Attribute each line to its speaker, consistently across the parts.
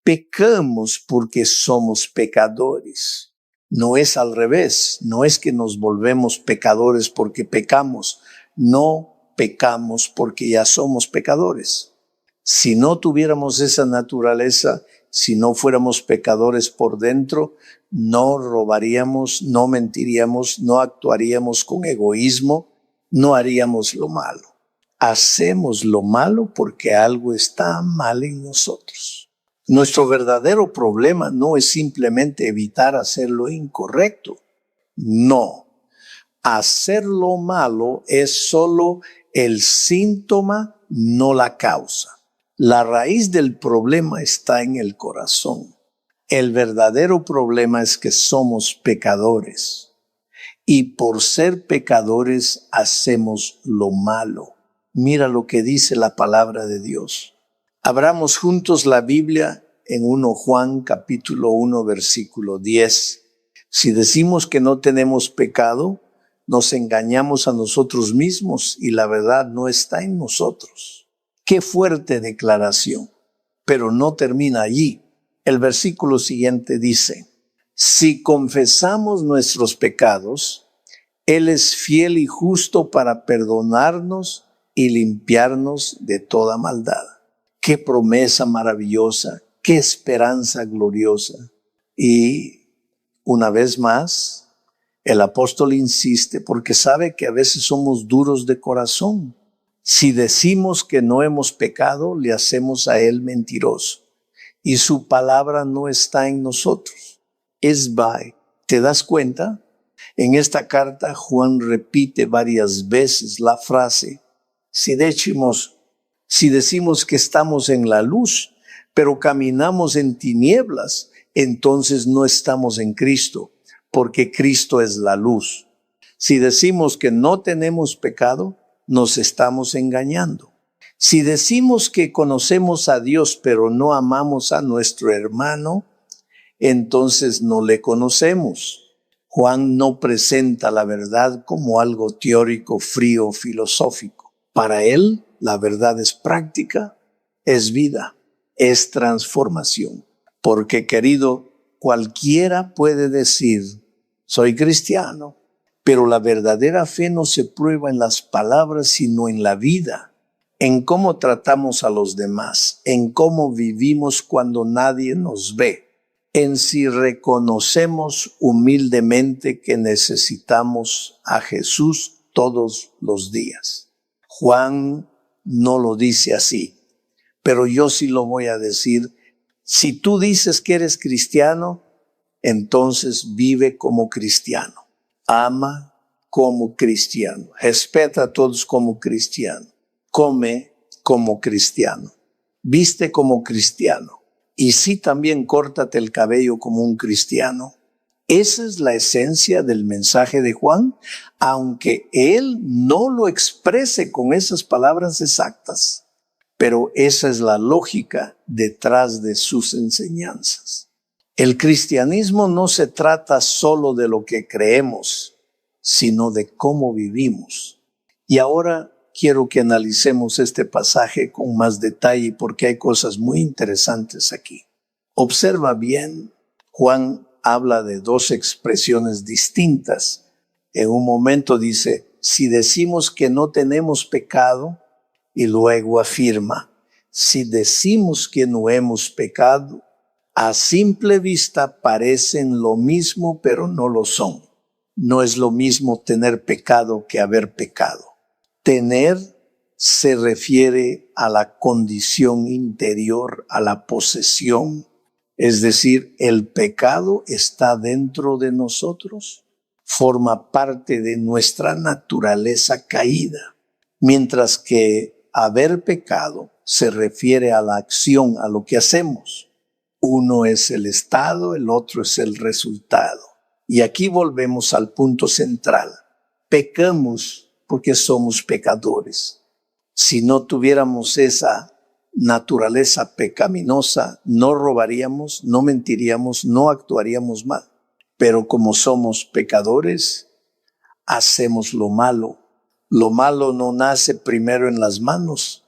Speaker 1: Pecamos porque somos pecadores. No es al revés, no es que nos volvemos pecadores porque pecamos. No pecamos porque ya somos pecadores. Si no tuviéramos esa naturaleza, si no fuéramos pecadores por dentro, no robaríamos, no mentiríamos, no actuaríamos con egoísmo, no haríamos lo malo. Hacemos lo malo porque algo está mal en nosotros. Nuestro verdadero problema no es simplemente evitar hacer lo incorrecto. No. Hacer lo malo es solo el síntoma, no la causa. La raíz del problema está en el corazón. El verdadero problema es que somos pecadores. Y por ser pecadores hacemos lo malo. Mira lo que dice la palabra de Dios. Abramos juntos la Biblia en 1 Juan capítulo 1 versículo 10. Si decimos que no tenemos pecado, nos engañamos a nosotros mismos y la verdad no está en nosotros. Qué fuerte declaración, pero no termina allí. El versículo siguiente dice, si confesamos nuestros pecados, Él es fiel y justo para perdonarnos y limpiarnos de toda maldad. Qué promesa maravillosa, qué esperanza gloriosa. Y una vez más, el apóstol insiste porque sabe que a veces somos duros de corazón. Si decimos que no hemos pecado, le hacemos a Él mentiroso. Y su palabra no está en nosotros. Es by. ¿Te das cuenta? En esta carta, Juan repite varias veces la frase, si decimos que estamos en la luz, pero caminamos en tinieblas, entonces no estamos en Cristo, porque Cristo es la luz. Si decimos que no tenemos pecado, nos estamos engañando. Si decimos que conocemos a Dios, pero no amamos a nuestro hermano, entonces no le conocemos. Juan no presenta la verdad como algo teórico, frío, filosófico. Para él, la verdad es práctica, es vida, es transformación. Porque, querido, cualquiera puede decir, soy cristiano, pero la verdadera fe no se prueba en las palabras, sino en la vida, en cómo tratamos a los demás, en cómo vivimos cuando nadie nos ve, en si reconocemos humildemente que necesitamos a Jesús todos los días. Juan no lo dice así, pero yo sí lo voy a decir. Si tú dices que eres cristiano, entonces vive como cristiano. Ama como cristiano. Respeta a todos como cristiano. Come como cristiano. Viste como cristiano. Y sí, también córtate el cabello como un cristiano. Esa es la esencia del mensaje de Juan, aunque él no lo exprese con esas palabras exactas. Pero esa es la lógica detrás de sus enseñanzas. El cristianismo no se trata solo de lo que creemos, sino de cómo vivimos. Y ahora quiero que analicemos este pasaje con más detalle porque hay cosas muy interesantes aquí. Observa bien, Juan habla de dos expresiones distintas. En un momento dice, si decimos que no tenemos pecado, y luego afirma, si decimos que no hemos pecado, a simple vista parecen lo mismo, pero no lo son. No es lo mismo tener pecado que haber pecado. Tener se refiere a la condición interior, a la posesión. Es decir, el pecado está dentro de nosotros, forma parte de nuestra naturaleza caída. Mientras que haber pecado se refiere a la acción, a lo que hacemos. Uno es el estado, el otro es el resultado. Y aquí volvemos al punto central. Pecamos porque somos pecadores. Si no tuviéramos esa naturaleza pecaminosa, no robaríamos, no mentiríamos, no actuaríamos mal. Pero como somos pecadores, hacemos lo malo. Lo malo no nace primero en las manos,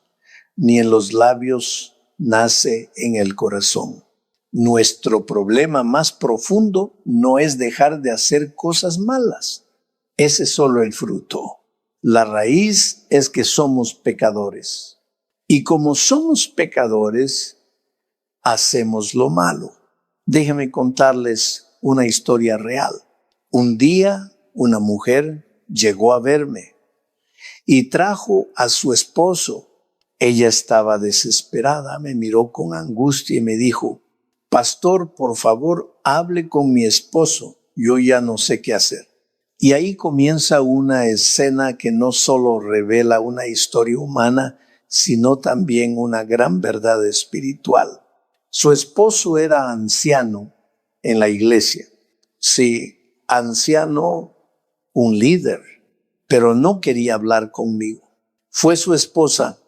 Speaker 1: ni en los labios, nace en el corazón. Nuestro problema más profundo no es dejar de hacer cosas malas. Ese es solo el fruto. La raíz es que somos pecadores. Y como somos pecadores, hacemos lo malo. Déjenme contarles una historia real. Un día, una mujer llegó a verme y trajo a su esposo. Ella estaba desesperada, me miró con angustia y me dijo: pastor, por favor, hable con mi esposo, yo ya no sé qué hacer. Y ahí comienza una escena que no solo revela una historia humana, sino también una gran verdad espiritual. Su esposo era anciano en la iglesia. Sí, anciano, un líder, pero no quería hablar conmigo. Fue su esposa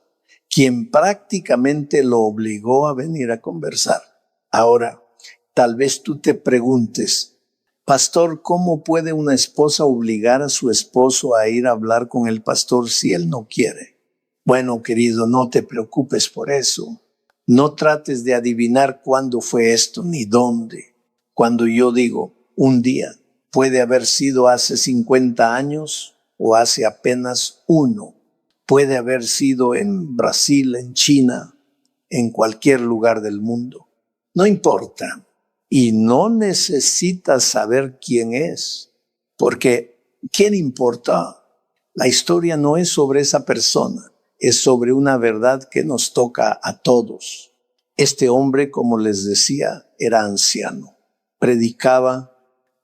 Speaker 1: quien prácticamente lo obligó a venir a conversar. Ahora, tal vez tú te preguntes: pastor, ¿cómo puede una esposa obligar a su esposo a ir a hablar con el pastor si él no quiere? Bueno, querido, no te preocupes por eso. No trates de adivinar cuándo fue esto ni dónde. Cuando yo digo un día, puede haber sido hace 50 años o hace apenas uno. Puede haber sido en Brasil, en China, en cualquier lugar del mundo. No importa. Y no necesitas saber quién es, porque ¿quién importa? La historia no es sobre esa persona, es sobre una verdad que nos toca a todos. Este hombre, como les decía, era anciano. Predicaba.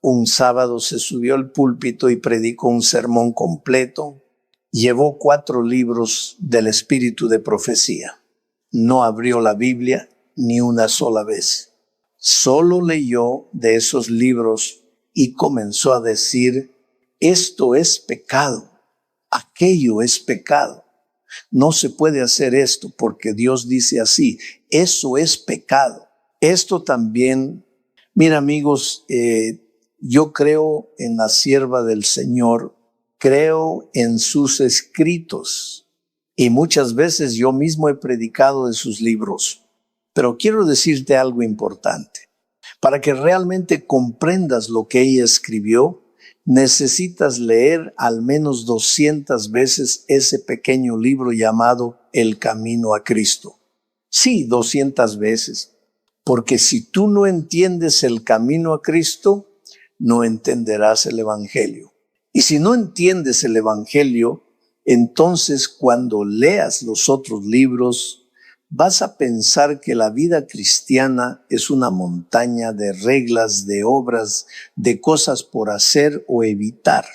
Speaker 1: Un sábado se subió al púlpito y predicó un sermón completo. Llevó 4 libros del espíritu de profecía. No abrió la Biblia ni una sola vez. Solo leyó de esos libros y comenzó a decir: esto es pecado, aquello es pecado. No se puede hacer esto porque Dios dice así. Eso es pecado. Esto también, mira amigos, yo creo en la sierva del Señor, creo en sus escritos y muchas veces yo mismo he predicado de sus libros. Pero quiero decirte algo importante. Para que realmente comprendas lo que ella escribió, necesitas leer al menos 200 veces ese pequeño libro llamado El Camino a Cristo. Sí, 200 veces. Porque si tú no entiendes el camino a Cristo, no entenderás el Evangelio. Y si no entiendes el Evangelio, entonces cuando leas los otros libros, vas a pensar que la vida cristiana es una montaña de reglas, de obras, de cosas por hacer o evitar.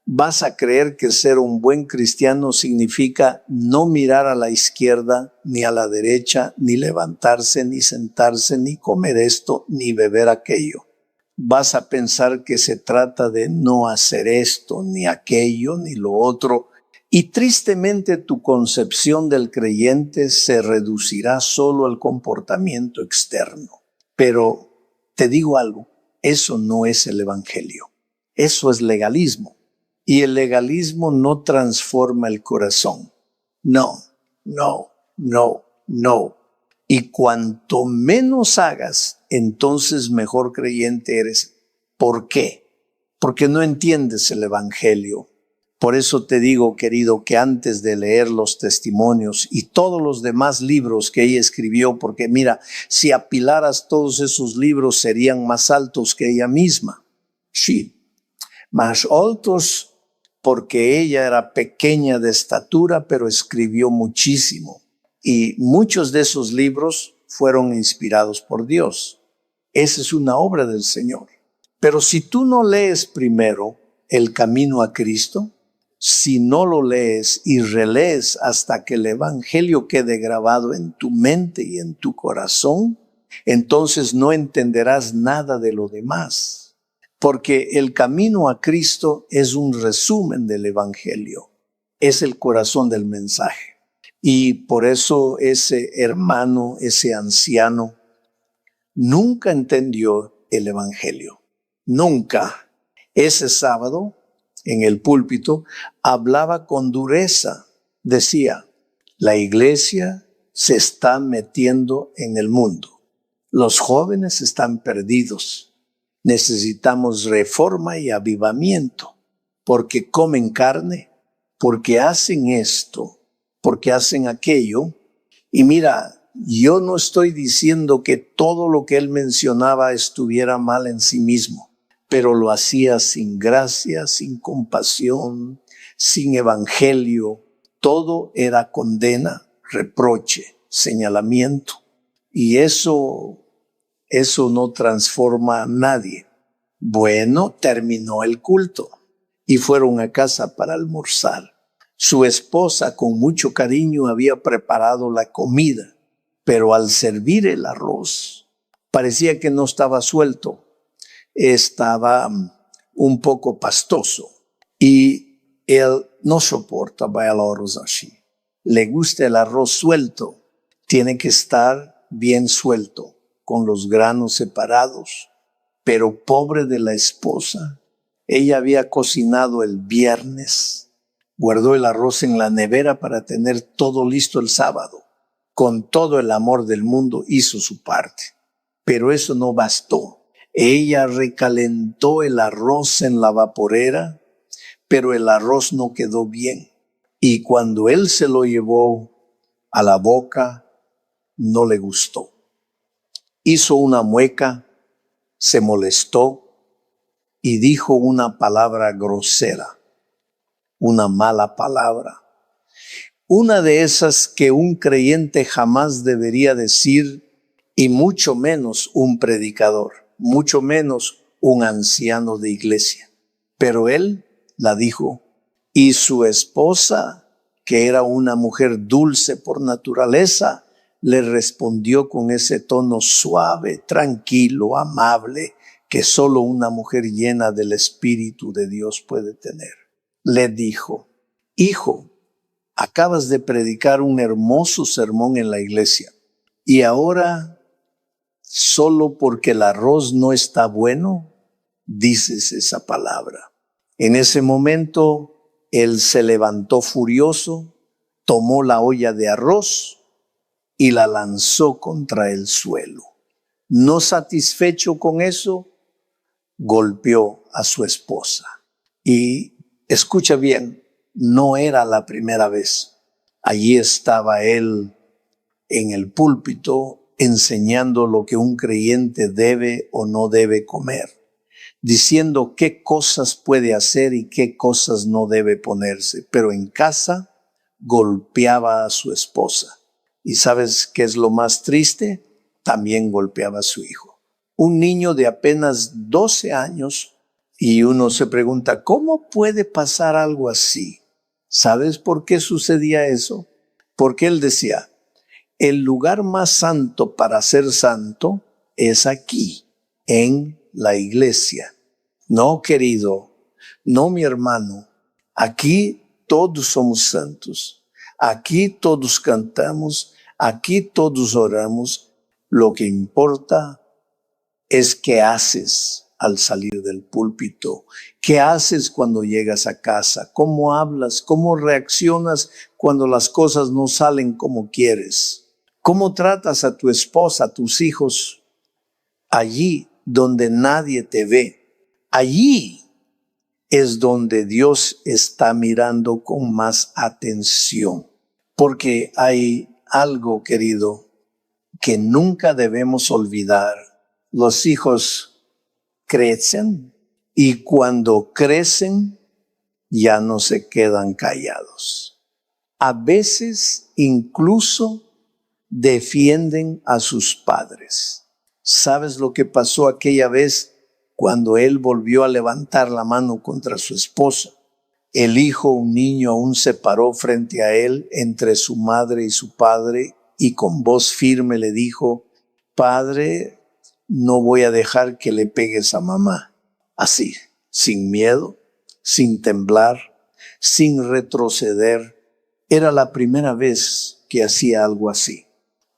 Speaker 1: Vas a creer que ser un buen cristiano significa no mirar a la izquierda, ni a la derecha, ni levantarse, ni sentarse, ni comer esto, ni beber aquello. Vas a pensar que se trata de no hacer esto, ni aquello, ni lo otro. Y tristemente tu concepción del creyente se reducirá solo al comportamiento externo. Pero te digo algo, eso no es el Evangelio. Eso es legalismo. Y el legalismo no transforma el corazón. No, no, no, no. Y cuanto menos hagas, entonces mejor creyente eres. ¿Por qué? Porque no entiendes el Evangelio. Por eso te digo, querido, que antes de leer los testimonios y todos los demás libros que ella escribió, porque mira, si apilaras todos esos libros serían más altos que ella misma. Sí, más altos porque ella era pequeña de estatura, pero escribió muchísimo. Y muchos de esos libros fueron inspirados por Dios. Esa es una obra del Señor. Pero si tú no lees primero El Camino a Cristo, si no lo lees y relees hasta que el Evangelio quede grabado en tu mente y en tu corazón, entonces no entenderás nada de lo demás. Porque el camino a Cristo es un resumen del Evangelio. Es el corazón del mensaje. Y por eso ese hermano, ese anciano, nunca entendió el Evangelio. Nunca. Ese sábado, en el púlpito, hablaba con dureza. Decía: la iglesia se está metiendo en el mundo. Los jóvenes están perdidos. Necesitamos reforma y avivamiento, porque comen carne, porque hacen esto, porque hacen aquello. Y mira, yo no estoy diciendo que todo lo que él mencionaba estuviera mal en sí mismo, pero lo hacía sin gracia, sin compasión, sin evangelio. Todo era condena, reproche, señalamiento. Y eso no transforma a nadie. Bueno, terminó el culto y fueron a casa para almorzar. Su esposa, con mucho cariño, había preparado la comida, pero al servir el arroz, parecía que no estaba suelto, estaba un poco pastoso. Y él no soporta bailarlos así. Le gusta el arroz suelto, tiene que estar bien suelto, con los granos separados. Pero pobre de la esposa, ella había cocinado el viernes, guardó el arroz en la nevera para tener todo listo el sábado. Con todo el amor del mundo hizo su parte, pero eso no bastó. Ella recalentó el arroz en la vaporera, pero el arroz no quedó bien. Y cuando él se lo llevó a la boca, no le gustó. Hizo una mueca, se molestó y dijo una palabra grosera, una mala palabra. Una de esas que un creyente jamás debería decir, y mucho menos un predicador, mucho menos un anciano de iglesia. Pero él la dijo, y su esposa, que era una mujer dulce por naturaleza, le respondió con ese tono suave, tranquilo, amable, que solo una mujer llena del Espíritu de Dios puede tener. Le dijo, hijo, acabas de predicar un hermoso sermón en la iglesia y ahora, solo porque el arroz no está bueno, dices esa palabra. En ese momento, él se levantó furioso, tomó la olla de arroz y la lanzó contra el suelo. No satisfecho con eso, golpeó a su esposa. Y escucha bien, no era la primera vez. Allí estaba él en el púlpito enseñando lo que un creyente debe o no debe comer, diciendo qué cosas puede hacer y qué cosas no debe ponerse. Pero en casa golpeaba a su esposa. ¿Y sabes qué es lo más triste? También golpeaba a su hijo. Un niño de apenas 12 años, y uno se pregunta, ¿cómo puede pasar algo así? ¿Sabes por qué sucedía eso? Porque él decía, el lugar más santo para ser santo es aquí, en la iglesia. No, querido, no, mi hermano, aquí todos somos santos. Aquí todos cantamos, aquí todos oramos. Lo que importa es qué haces al salir del púlpito, qué haces cuando llegas a casa, cómo hablas, cómo reaccionas cuando las cosas no salen como quieres, cómo tratas a tu esposa, a tus hijos, allí donde nadie te ve. Allí es donde Dios está mirando con más atención. Porque hay algo, querido, que nunca debemos olvidar. Los hijos crecen y cuando crecen ya no se quedan callados. A veces incluso defienden a sus padres. ¿Sabes lo que pasó aquella vez cuando él volvió a levantar la mano contra su esposa? El hijo, un niño, aún se paró frente a él entre su madre y su padre y con voz firme le dijo, Padre, no voy a dejar que le pegues a mamá. Así, sin miedo, sin temblar, sin retroceder. Era la primera vez que hacía algo así.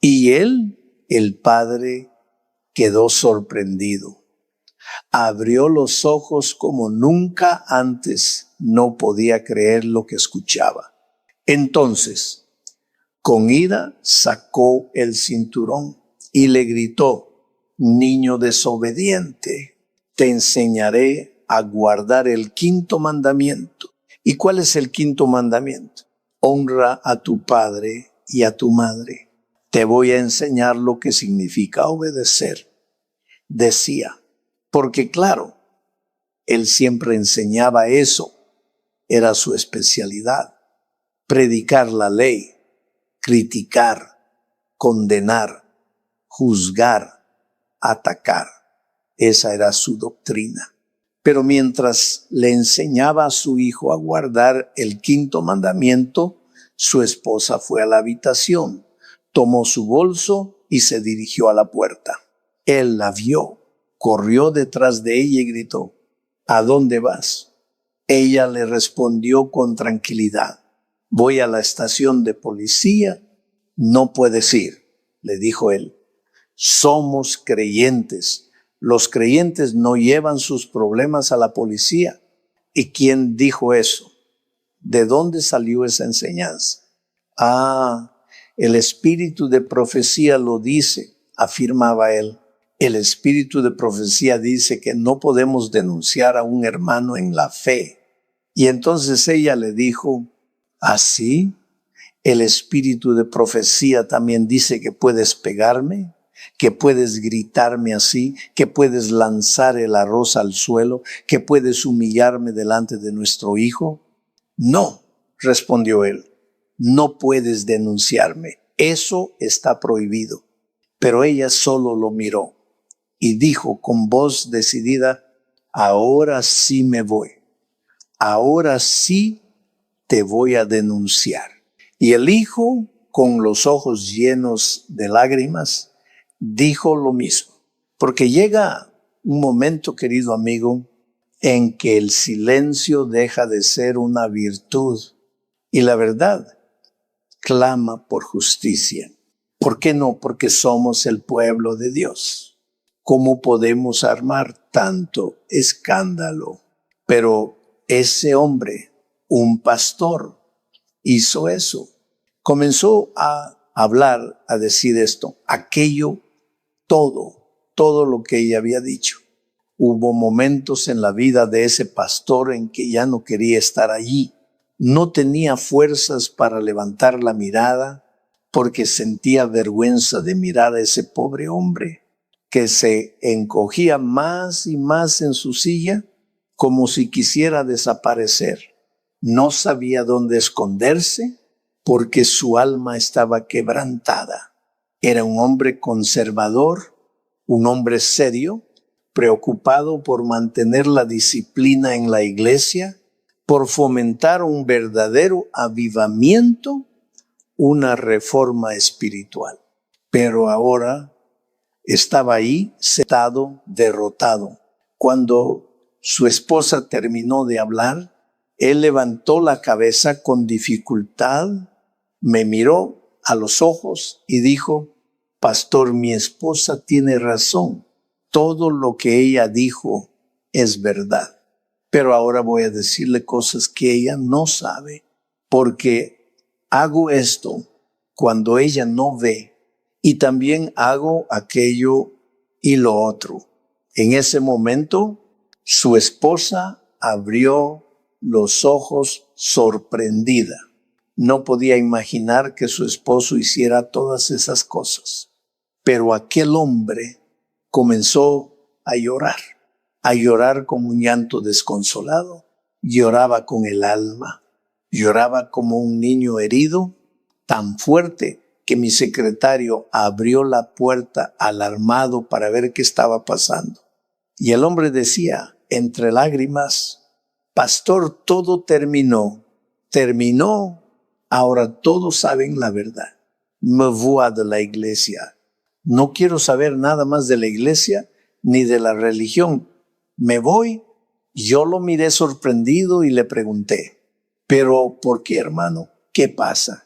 Speaker 1: Y él, el padre, quedó sorprendido. Abrió los ojos como nunca antes, no podía creer lo que escuchaba. Entonces, con ira sacó el cinturón y le gritó, niño desobediente, te enseñaré a guardar el quinto mandamiento. ¿Y cuál es el quinto mandamiento? Honra a tu padre y a tu madre. Te voy a enseñar lo que significa obedecer. Decía, porque claro, él siempre enseñaba eso. Era su especialidad. Predicar la ley, criticar, condenar, juzgar, atacar. Esa era su doctrina. Pero mientras le enseñaba a su hijo a guardar el quinto mandamiento, su esposa fue a la habitación, tomó su bolso y se dirigió a la puerta. Él la vio, corrió detrás de ella y gritó, ¿a dónde vas? Ella le respondió con tranquilidad, voy a la estación de policía. No puedes ir, le dijo él. Somos creyentes. Los creyentes no llevan sus problemas a la policía. ¿Y quién dijo eso? ¿De dónde salió esa enseñanza? El espíritu de profecía lo dice, afirmaba él. El espíritu de profecía dice que no podemos denunciar a un hermano en la fe. Y entonces ella le dijo, ¿así? El espíritu de profecía también dice que puedes pegarme, que puedes gritarme así, que puedes lanzar el arroz al suelo, que puedes humillarme delante de nuestro hijo. No, respondió él, no puedes denunciarme. Eso está prohibido. Pero ella solo lo miró y dijo con voz decidida, ahora sí me voy. Ahora sí te voy a denunciar. Y el hijo, con los ojos llenos de lágrimas, dijo lo mismo. Porque llega un momento, querido amigo, en que el silencio deja de ser una virtud y la verdad clama por justicia. ¿Por qué no? Porque somos el pueblo de Dios. ¿Cómo podemos armar tanto escándalo? Pero ese hombre, un pastor, hizo eso. Comenzó a hablar, a decir esto, aquello, todo lo que ella había dicho. Hubo momentos en la vida de ese pastor en que ya no quería estar allí. No tenía fuerzas para levantar la mirada porque sentía vergüenza de mirar a ese pobre hombre que se encogía más y más en su silla como si quisiera desaparecer. No sabía dónde esconderse porque su alma estaba quebrantada. Era un hombre conservador, un hombre serio, preocupado por mantener la disciplina en la iglesia, por fomentar un verdadero avivamiento, una reforma espiritual. Pero ahora estaba ahí sentado, derrotado. Cuando su esposa terminó de hablar, él levantó la cabeza con dificultad, me miró a los ojos y dijo, pastor, mi esposa tiene razón. Todo lo que ella dijo es verdad. Pero ahora voy a decirle cosas que ella no sabe, porque hago esto cuando ella no ve y también hago aquello y lo otro. En ese momento, su esposa abrió los ojos sorprendida. No podía imaginar que su esposo hiciera todas esas cosas. Pero aquel hombre comenzó a llorar con un llanto desconsolado. Lloraba con el alma, lloraba como un niño herido, tan fuerte que mi secretario abrió la puerta alarmado para ver qué estaba pasando. Y el hombre decía, entre lágrimas, pastor, todo terminó, ahora todos saben la verdad. Me voy de la iglesia. No quiero saber nada más de la iglesia ni de la religión. Me voy. Yo lo miré sorprendido y le pregunté, ¿pero por qué, hermano? ¿Qué pasa?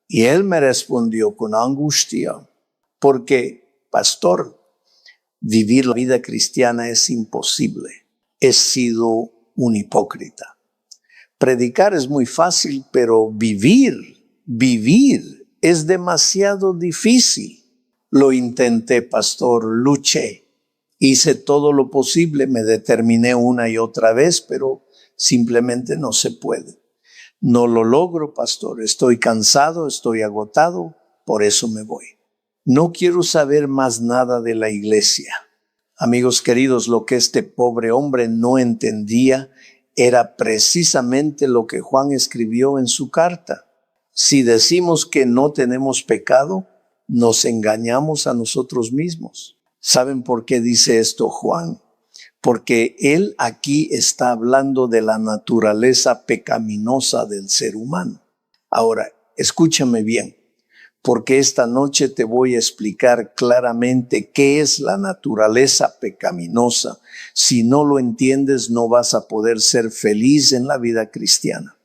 Speaker 1: Y él me respondió con angustia, porque, pastor, vivir la vida cristiana es imposible. He sido un hipócrita. Predicar es muy fácil, pero vivir es demasiado difícil. Lo intenté, pastor, luché, hice todo lo posible, me determiné una y otra vez, pero simplemente no se puede. No lo logro, pastor, estoy cansado, estoy agotado, por eso me voy. No quiero saber más nada de la iglesia. Amigos queridos, lo que este pobre hombre no entendía era precisamente lo que Juan escribió en su carta. Si decimos que no tenemos pecado, nos engañamos a nosotros mismos. ¿Saben por qué dice esto Juan? Porque él aquí está hablando de la naturaleza pecaminosa del ser humano. Ahora, escúchame bien, porque esta noche te voy a explicar claramente qué es la naturaleza pecaminosa. Si no lo entiendes, no vas a poder ser feliz en la vida cristiana.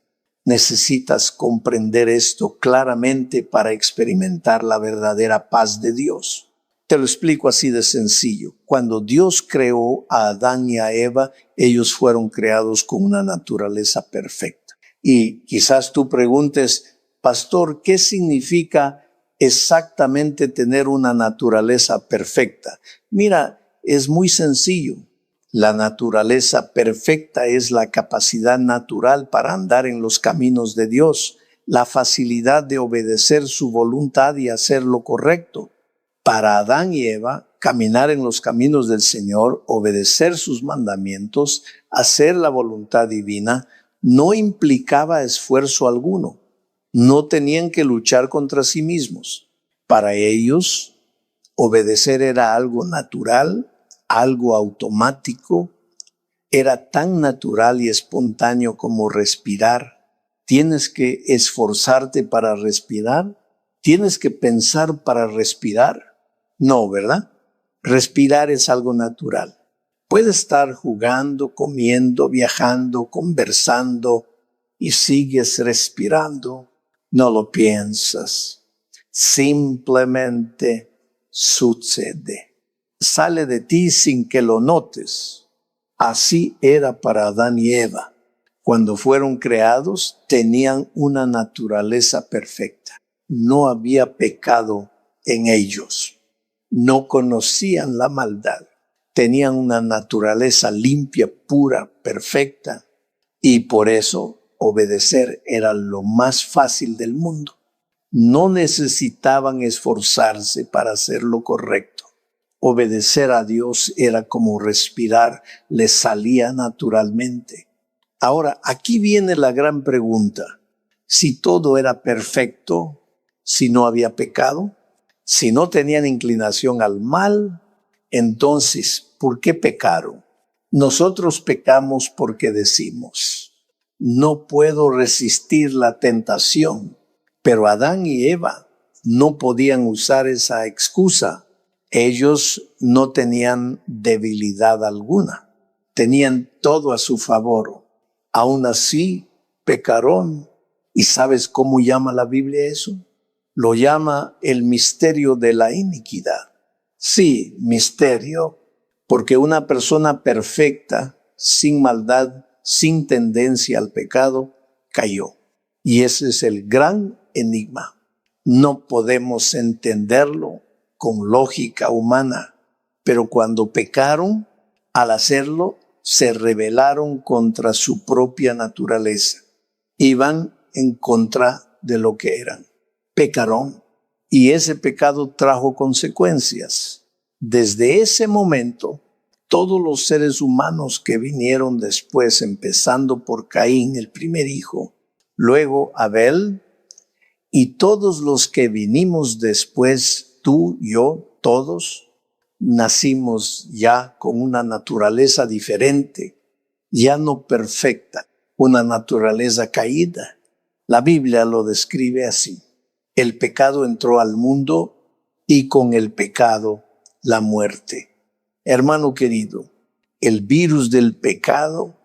Speaker 1: Necesitas comprender esto claramente para experimentar la verdadera paz de Dios. Te lo explico así de sencillo. Cuando Dios creó a Adán y a Eva, ellos fueron creados con una naturaleza perfecta. Y quizás tú preguntes, pastor, ¿qué significa exactamente tener una naturaleza perfecta? Mira, es muy sencillo. La naturaleza perfecta es la capacidad natural para andar en los caminos de Dios, la facilidad de obedecer su voluntad y hacer lo correcto. Para Adán y Eva, caminar en los caminos del Señor, obedecer sus mandamientos, hacer la voluntad divina, no implicaba esfuerzo alguno. No tenían que luchar contra sí mismos. Para ellos, obedecer era algo natural, algo automático, era tan natural y espontáneo como respirar. ¿Tienes que esforzarte para respirar? ¿Tienes que pensar para respirar? No, ¿verdad? Respirar es algo natural. Puedes estar jugando, comiendo, viajando, conversando y sigues respirando. No lo piensas. Simplemente sucede. Sale de ti sin que lo notes. Así era para Adán y Eva. Cuando fueron creados, tenían una naturaleza perfecta. No había pecado en ellos. No conocían la maldad. Tenían una naturaleza limpia, pura, perfecta. Y por eso obedecer era lo más fácil del mundo. No necesitaban esforzarse para hacer lo correcto. Obedecer a Dios era como respirar, les salía naturalmente. Ahora, aquí viene la gran pregunta. Si todo era perfecto, si no había pecado, si no tenían inclinación al mal, entonces, ¿por qué pecaron? Nosotros pecamos porque decimos, no puedo resistir la tentación, pero Adán y Eva no podían usar esa excusa. Ellos no tenían debilidad alguna, tenían todo a su favor. Aún así, pecaron. ¿Y sabes cómo llama la Biblia eso? Lo llama el misterio de la iniquidad. Sí, misterio, porque una persona perfecta, sin maldad, sin tendencia al pecado, cayó. Y ese es el gran enigma. No podemos entenderlo con lógica humana, pero cuando pecaron, al hacerlo, se rebelaron contra su propia naturaleza. Iban en contra de lo que eran. Pecaron y ese pecado trajo consecuencias. Desde ese momento, todos los seres humanos que vinieron después, empezando por Caín, el primer hijo, luego Abel, y todos los que vinimos después, tú, yo, todos, nacimos ya con una naturaleza diferente, ya no perfecta, una naturaleza caída. La Biblia lo describe así. El pecado entró al mundo y con el pecado la muerte. Hermano querido, el virus del pecado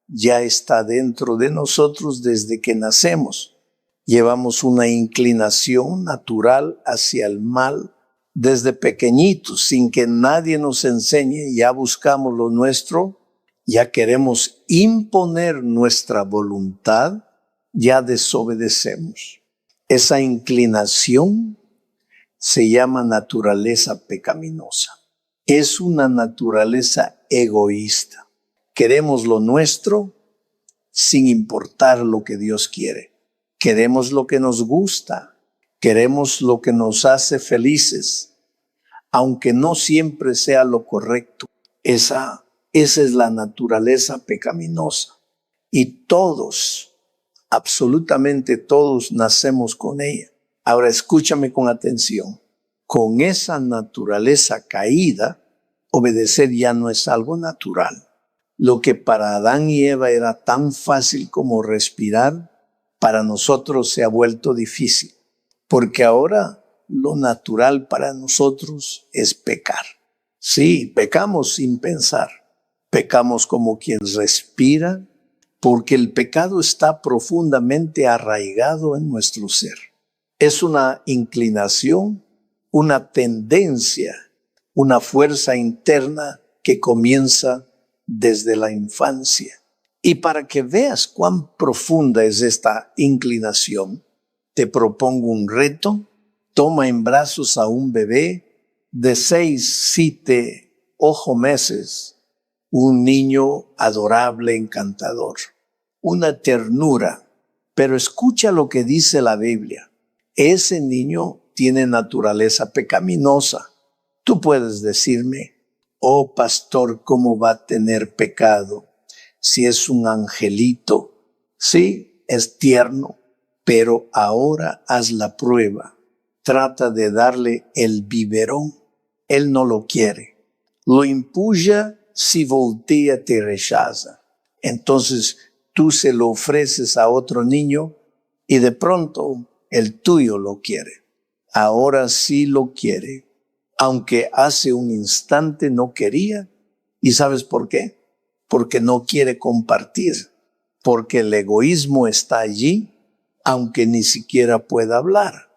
Speaker 1: ya está dentro de nosotros desde que nacemos. Llevamos una inclinación natural hacia el mal desde pequeñitos, sin que nadie nos enseñe. Ya buscamos lo nuestro, ya queremos imponer nuestra voluntad, ya desobedecemos. Esa inclinación se llama naturaleza pecaminosa. Es una naturaleza egoísta. Queremos lo nuestro sin importar lo que Dios quiere. Queremos lo que nos gusta. Queremos lo que nos hace felices, aunque no siempre sea lo correcto. Esa es la naturaleza pecaminosa. Y todos, absolutamente todos, nacemos con ella. Ahora escúchame con atención. Con esa naturaleza caída, obedecer ya no es algo natural. Lo que para Adán y Eva era tan fácil como respirar, para nosotros se ha vuelto difícil. Porque ahora lo natural para nosotros es pecar. Sí, pecamos sin pensar. Pecamos como quien respira, porque el pecado está profundamente arraigado en nuestro ser. Es una inclinación, una tendencia, una fuerza interna que comienza desde la infancia. Y para que veas cuán profunda es esta inclinación, te propongo un reto. Toma en brazos a un bebé de 6, 7, 8 meses, un niño adorable, encantador, una ternura. Pero escucha lo que dice la Biblia. Ese niño tiene naturaleza pecaminosa. Tú puedes decirme, oh pastor, ¿cómo va a tener pecado si es un angelito? Sí, es tierno, pero ahora haz la prueba. Trata de darle el biberón. Él no lo quiere. Lo empuja, si voltea te rechaza. Entonces tú se lo ofreces a otro niño y de pronto el tuyo lo quiere. Ahora sí lo quiere, aunque hace un instante no quería. ¿Y sabes por qué? Porque no quiere compartir, porque el egoísmo está allí, aunque ni siquiera pueda hablar.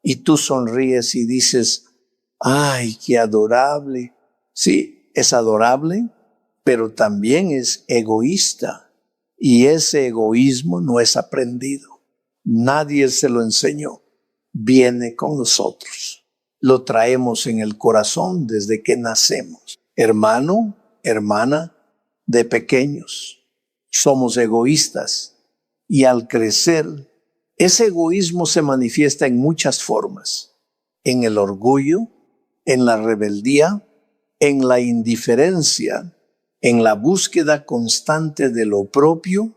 Speaker 1: Y tú sonríes y dices, ¡ay, qué adorable! Sí, es adorable, pero también es egoísta. Y ese egoísmo no es aprendido. Nadie se lo enseñó. Viene con nosotros. Lo traemos en el corazón desde que nacemos. Hermano, hermana, de pequeños somos egoístas. Y al crecer, ese egoísmo se manifiesta en muchas formas. En el orgullo, en la rebeldía, en la indiferencia, en la búsqueda constante de lo propio,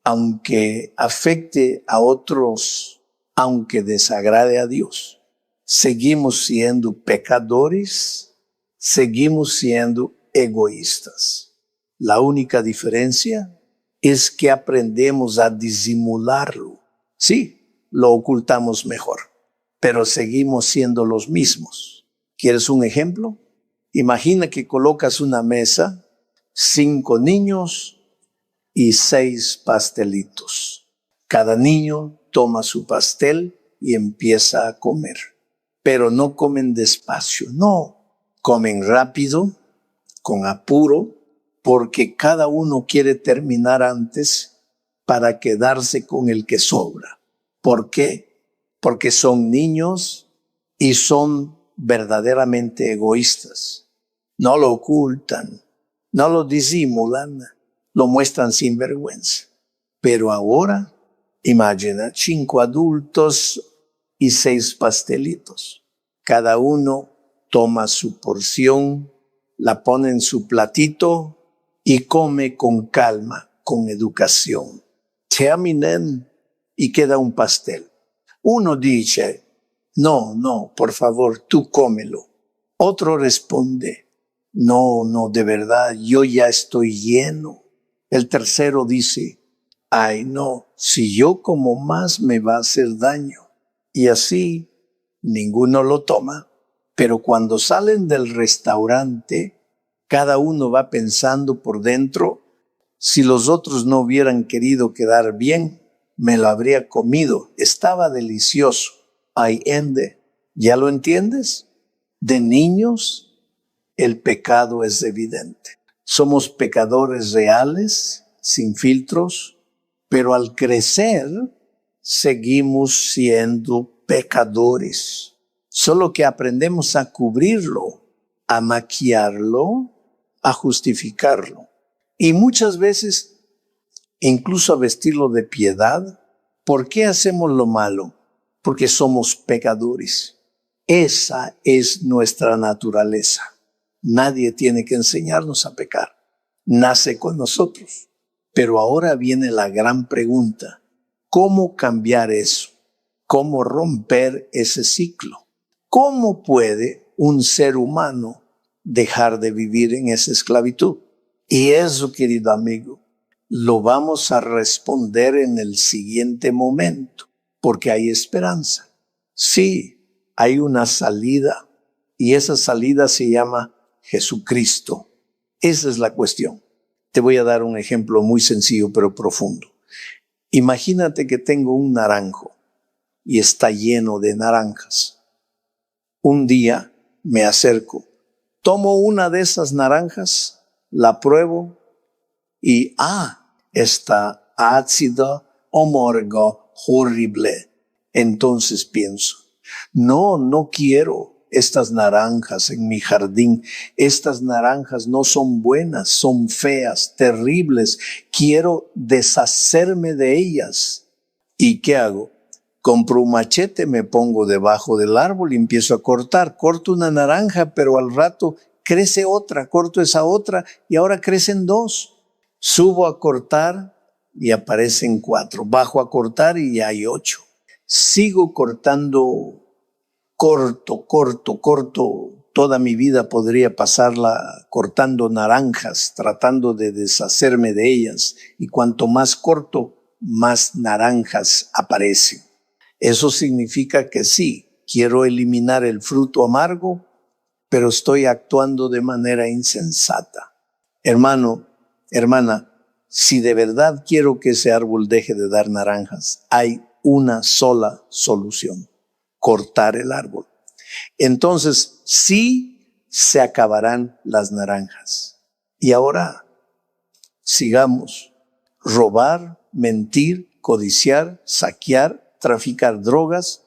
Speaker 1: aunque afecte a otros, aunque desagrade a Dios. Seguimos siendo pecadores, seguimos siendo egoístas. La única diferencia es que aprendemos a disimularlo. Sí, lo ocultamos mejor, pero seguimos siendo los mismos. ¿Quieres un ejemplo? Imagina que colocas una mesa, 5 niños y 6 pastelitos. Cada niño toma su pastel y empieza a comer. Pero no comen despacio, no. Comen rápido, con apuro, porque cada uno quiere terminar antes para quedarse con el que sobra. ¿Por qué? Porque son niños y son verdaderamente egoístas. No lo ocultan, no lo disimulan, lo muestran sin vergüenza. Pero ahora, imagina, 5 adultos y 6 pastelitos. Cada uno toma su porción, la pone en su platito y come con calma, con educación. Terminan y queda un pastel. Uno dice, no, por favor, tú cómelo. Otro responde, no, de verdad, yo ya estoy lleno. El tercero dice, ay, no, si yo como más me va a hacer daño. Y así ninguno lo toma. Pero cuando salen del restaurante, cada uno va pensando por dentro, si los otros no hubieran querido quedar bien, me lo habría comido. Estaba delicioso. Ay, ende, ¿ya lo entiendes? De niños, el pecado es evidente. Somos pecadores reales, sin filtros, pero al crecer, seguimos siendo pecadores. Solo que aprendemos a cubrirlo, a maquillarlo, a justificarlo. Y muchas veces, incluso a vestirlo de piedad. ¿Por qué hacemos lo malo? Porque somos pecadores. Esa es nuestra naturaleza. Nadie tiene que enseñarnos a pecar. Nace con nosotros. Pero ahora viene la gran pregunta. ¿Cómo cambiar eso? ¿Cómo romper ese ciclo? ¿Cómo puede un ser humano dejar de vivir en esa esclavitud? Y eso, querido amigo, lo vamos a responder en el siguiente momento, porque hay esperanza. Sí, hay una salida, y esa salida se llama Jesucristo. Esa es la cuestión. Te voy a dar un ejemplo muy sencillo pero profundo. Imagínate que tengo un naranjo y está lleno de naranjas. Un día me acerco, tomo una de esas naranjas, la pruebo y está ácido, amargo, horrible. Entonces pienso, no quiero estas naranjas en mi jardín. Estas naranjas no son buenas, son feas, terribles. Quiero deshacerme de ellas. ¿Y qué hago? Compro un machete, me pongo debajo del árbol y empiezo a cortar. Corto una naranja, pero al rato crece otra, corto esa otra y ahora crecen dos. Subo a cortar y aparecen 4. Bajo a cortar y ya hay 8. Sigo cortando, corto. Toda mi vida podría pasarla cortando naranjas, tratando de deshacerme de ellas. Y cuanto más corto, más naranjas aparecen. Eso significa que sí, quiero eliminar el fruto amargo, pero estoy actuando de manera insensata. Hermano, hermana, si de verdad quiero que ese árbol deje de dar naranjas, hay una sola solución: cortar el árbol. Entonces, sí se acabarán las naranjas. Y ahora, sigamos. Robar, mentir, codiciar, saquear, traficar drogas,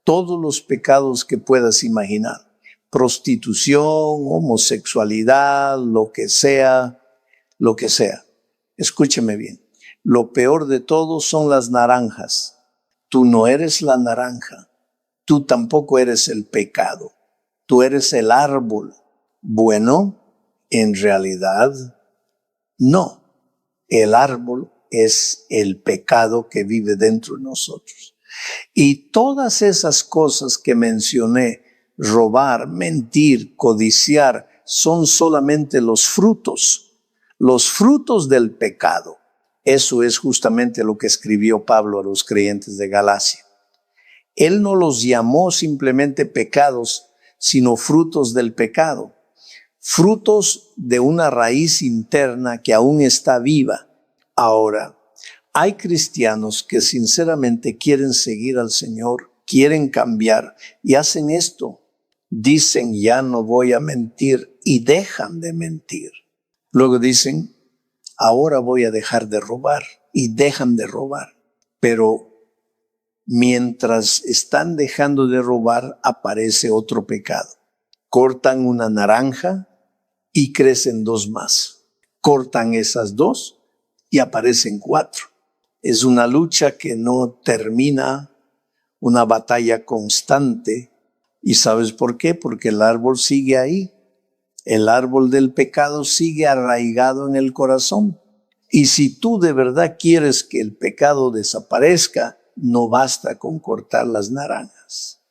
Speaker 1: todos los pecados que puedas imaginar. Prostitución, homosexualidad, lo que sea. Escúcheme bien. Lo peor de todo son las naranjas. Tú no eres la naranja. Tú tampoco eres el pecado. Tú eres el árbol. Bueno, en realidad, no. El árbol es el pecado que vive dentro de nosotros. Y todas esas cosas que mencioné, robar, mentir, codiciar, son solamente los frutos del pecado. Eso es justamente lo que escribió Pablo a los creyentes de Galacia. Él no los llamó simplemente pecados, sino frutos del pecado. Frutos de una raíz interna que aún está viva. Ahora, hay cristianos que sinceramente quieren seguir al Señor, quieren cambiar y hacen esto. Dicen, ya no voy a mentir, y dejan de mentir. Luego dicen, ahora voy a dejar de robar, y dejan de robar. Pero mientras están dejando de robar, aparece otro pecado. Cortan una naranja y crecen 2 más. Cortan esas 2 y aparecen 4. Es una lucha que no termina, una batalla constante. ¿Y sabes por qué? Porque el árbol sigue ahí. El árbol del pecado sigue arraigado en el corazón. Y si tú de verdad quieres que el pecado desaparezca, no basta con cortar las naranjas.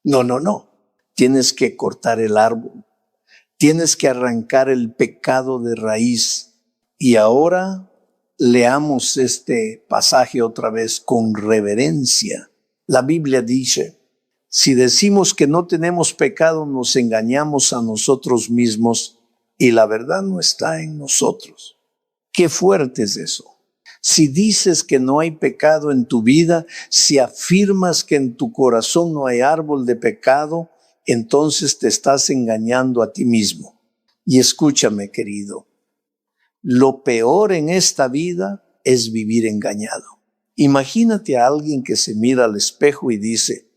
Speaker 1: No. Tienes que cortar el árbol. Tienes que arrancar el pecado de raíz. Y ahora leamos este pasaje otra vez con reverencia. La Biblia dice, si decimos que no tenemos pecado, nos engañamos a nosotros mismos y la verdad no está en nosotros. Qué fuerte es eso. Si dices que no hay pecado en tu vida, si afirmas que en tu corazón no hay árbol de pecado, entonces te estás engañando a ti mismo. Y escúchame, querido, lo peor en esta vida es vivir engañado. Imagínate a alguien que se mira al espejo y dice,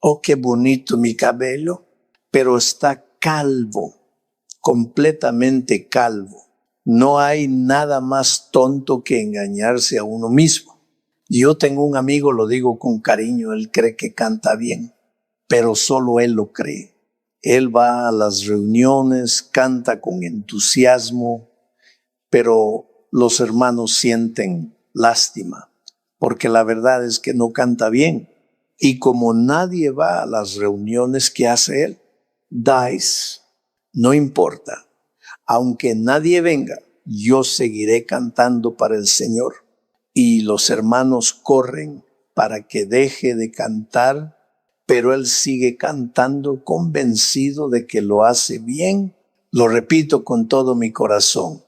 Speaker 1: Oh, qué bonito mi cabello, pero está calvo, completamente calvo. No hay nada más tonto que engañarse a uno mismo. Yo tengo un amigo, lo digo con cariño, él cree que canta bien, pero solo él lo cree. Él va a las reuniones, canta con entusiasmo, pero los hermanos sienten lástima, porque la verdad es que no canta bien. Y como nadie va a las reuniones, ¿qué hace él? Dice, no importa, aunque nadie venga, yo seguiré cantando para el Señor. Y los hermanos corren para que deje de cantar, pero él sigue cantando convencido de que lo hace bien. Lo repito con todo mi corazón.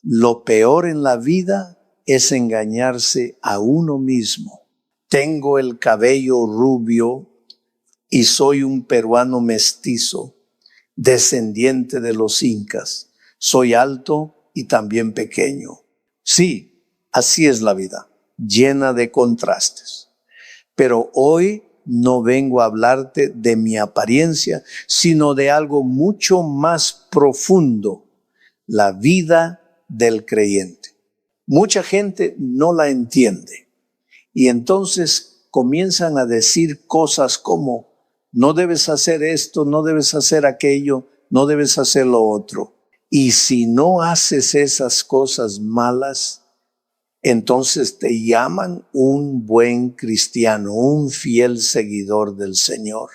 Speaker 1: Lo peor en la vida es engañarse a uno mismo. Tengo el cabello rubio y soy un peruano mestizo, descendiente de los incas. Soy alto y también pequeño. Sí, así es la vida, llena de contrastes. Pero hoy no vengo a hablarte de mi apariencia, sino de algo mucho más profundo, la vida del creyente. Mucha gente no la entiende y entonces comienzan a decir cosas como: no debes hacer esto, no debes hacer aquello, no debes hacer lo otro. Y si no haces esas cosas malas, entonces te llaman un buen cristiano, un fiel seguidor del Señor.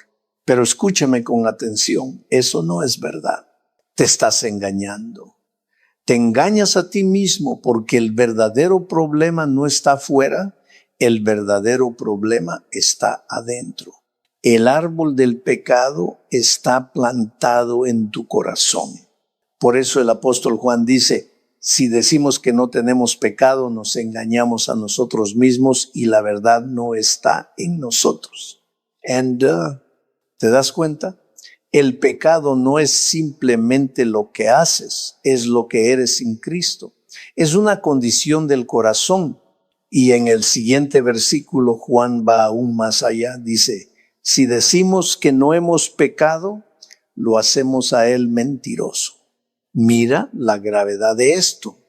Speaker 1: Pero escúchame con atención, eso no es verdad. Te estás engañando. Te engañas a ti mismo porque el verdadero problema no está afuera, el verdadero problema está adentro. El árbol del pecado está plantado en tu corazón. Por eso el apóstol Juan dice: si decimos que no tenemos pecado, nos engañamos a nosotros mismos y la verdad no está en nosotros. ¿Te das cuenta? El pecado no es simplemente lo que haces, es lo que eres sin Cristo. Es una condición del corazón. Y en el siguiente versículo Juan va aún más allá. Dice: si decimos que no hemos pecado, lo hacemos a él mentiroso. Mira la gravedad de esto.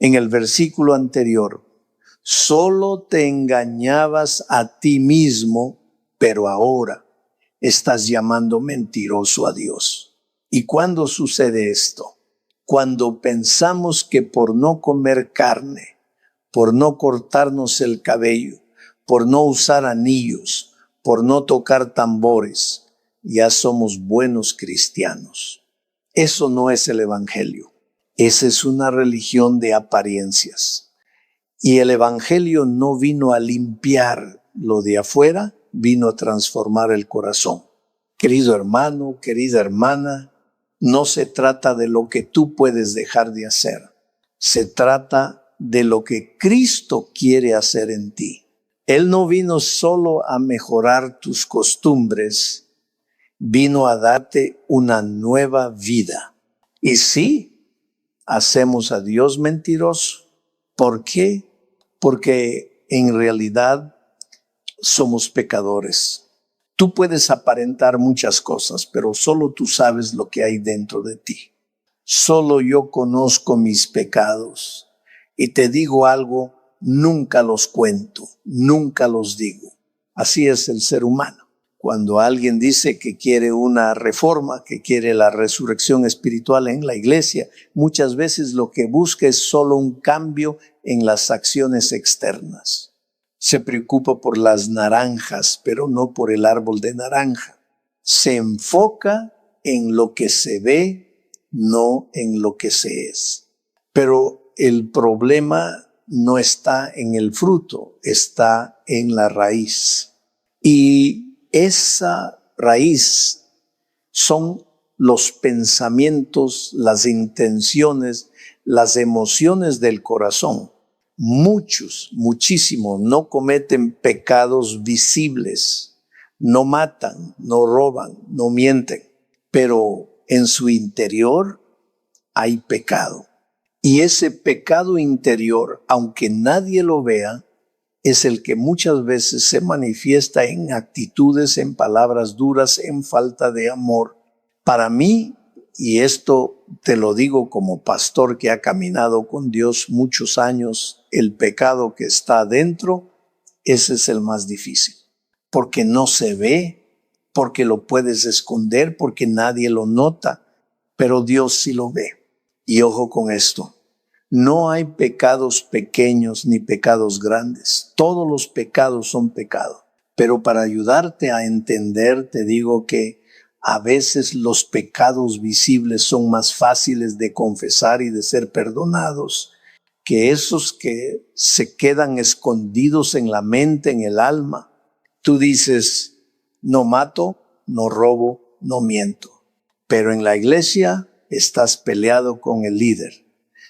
Speaker 1: En el versículo anterior, solo te engañabas a ti mismo, pero ahora estás llamando mentiroso a Dios. ¿Y cuándo sucede esto? Cuando pensamos que por no comer carne, por no cortarnos el cabello, por no usar anillos, por no tocar tambores, ya somos buenos cristianos. Eso no es el evangelio. Esa es una religión de apariencias. Y el evangelio no vino a limpiar lo de afuera, vino a transformar el corazón. Querido hermano, querida hermana, no se trata de lo que tú puedes dejar de hacer. Se trata de lo que Cristo quiere hacer en ti. Él no vino solo a mejorar tus costumbres, vino a darte una nueva vida. Y sí, hacemos a Dios mentiroso. ¿Por qué? Porque en realidad somos pecadores. Tú puedes aparentar muchas cosas, pero solo tú sabes lo que hay dentro de ti. Solo yo conozco mis pecados. Y te digo algo, nunca los cuento, nunca los digo. Así es el ser humano. Cuando alguien dice que quiere una reforma, que quiere la resurrección espiritual en la iglesia, muchas veces lo que busca es solo un cambio en las acciones externas. Se preocupa por las naranjas, pero no por el árbol de naranja. Se enfoca en lo que se ve, no en lo que se es. Pero el problema no está en el fruto, está en la raíz. Y esa raíz son los pensamientos, las intenciones, las emociones del corazón. Muchos, muchísimos, no cometen pecados visibles, no matan, no roban, no mienten, pero en su interior hay pecado. Y ese pecado interior, aunque nadie lo vea, es el que muchas veces se manifiesta en actitudes, en palabras duras, en falta de amor. Para mí, y esto te lo digo como pastor que ha caminado con Dios muchos años, el pecado que está adentro, ese es el más difícil, porque no se ve, porque lo puedes esconder, porque nadie lo nota, pero Dios sí lo ve. Y ojo con esto, no hay pecados pequeños ni pecados grandes, todos los pecados son pecados, pero para ayudarte a entender te digo que a veces los pecados visibles son más fáciles de confesar y de ser perdonados que esos que se quedan escondidos en la mente, en el alma. Tú dices, no mato, no robo, no miento. Pero en la iglesia estás peleado con el líder.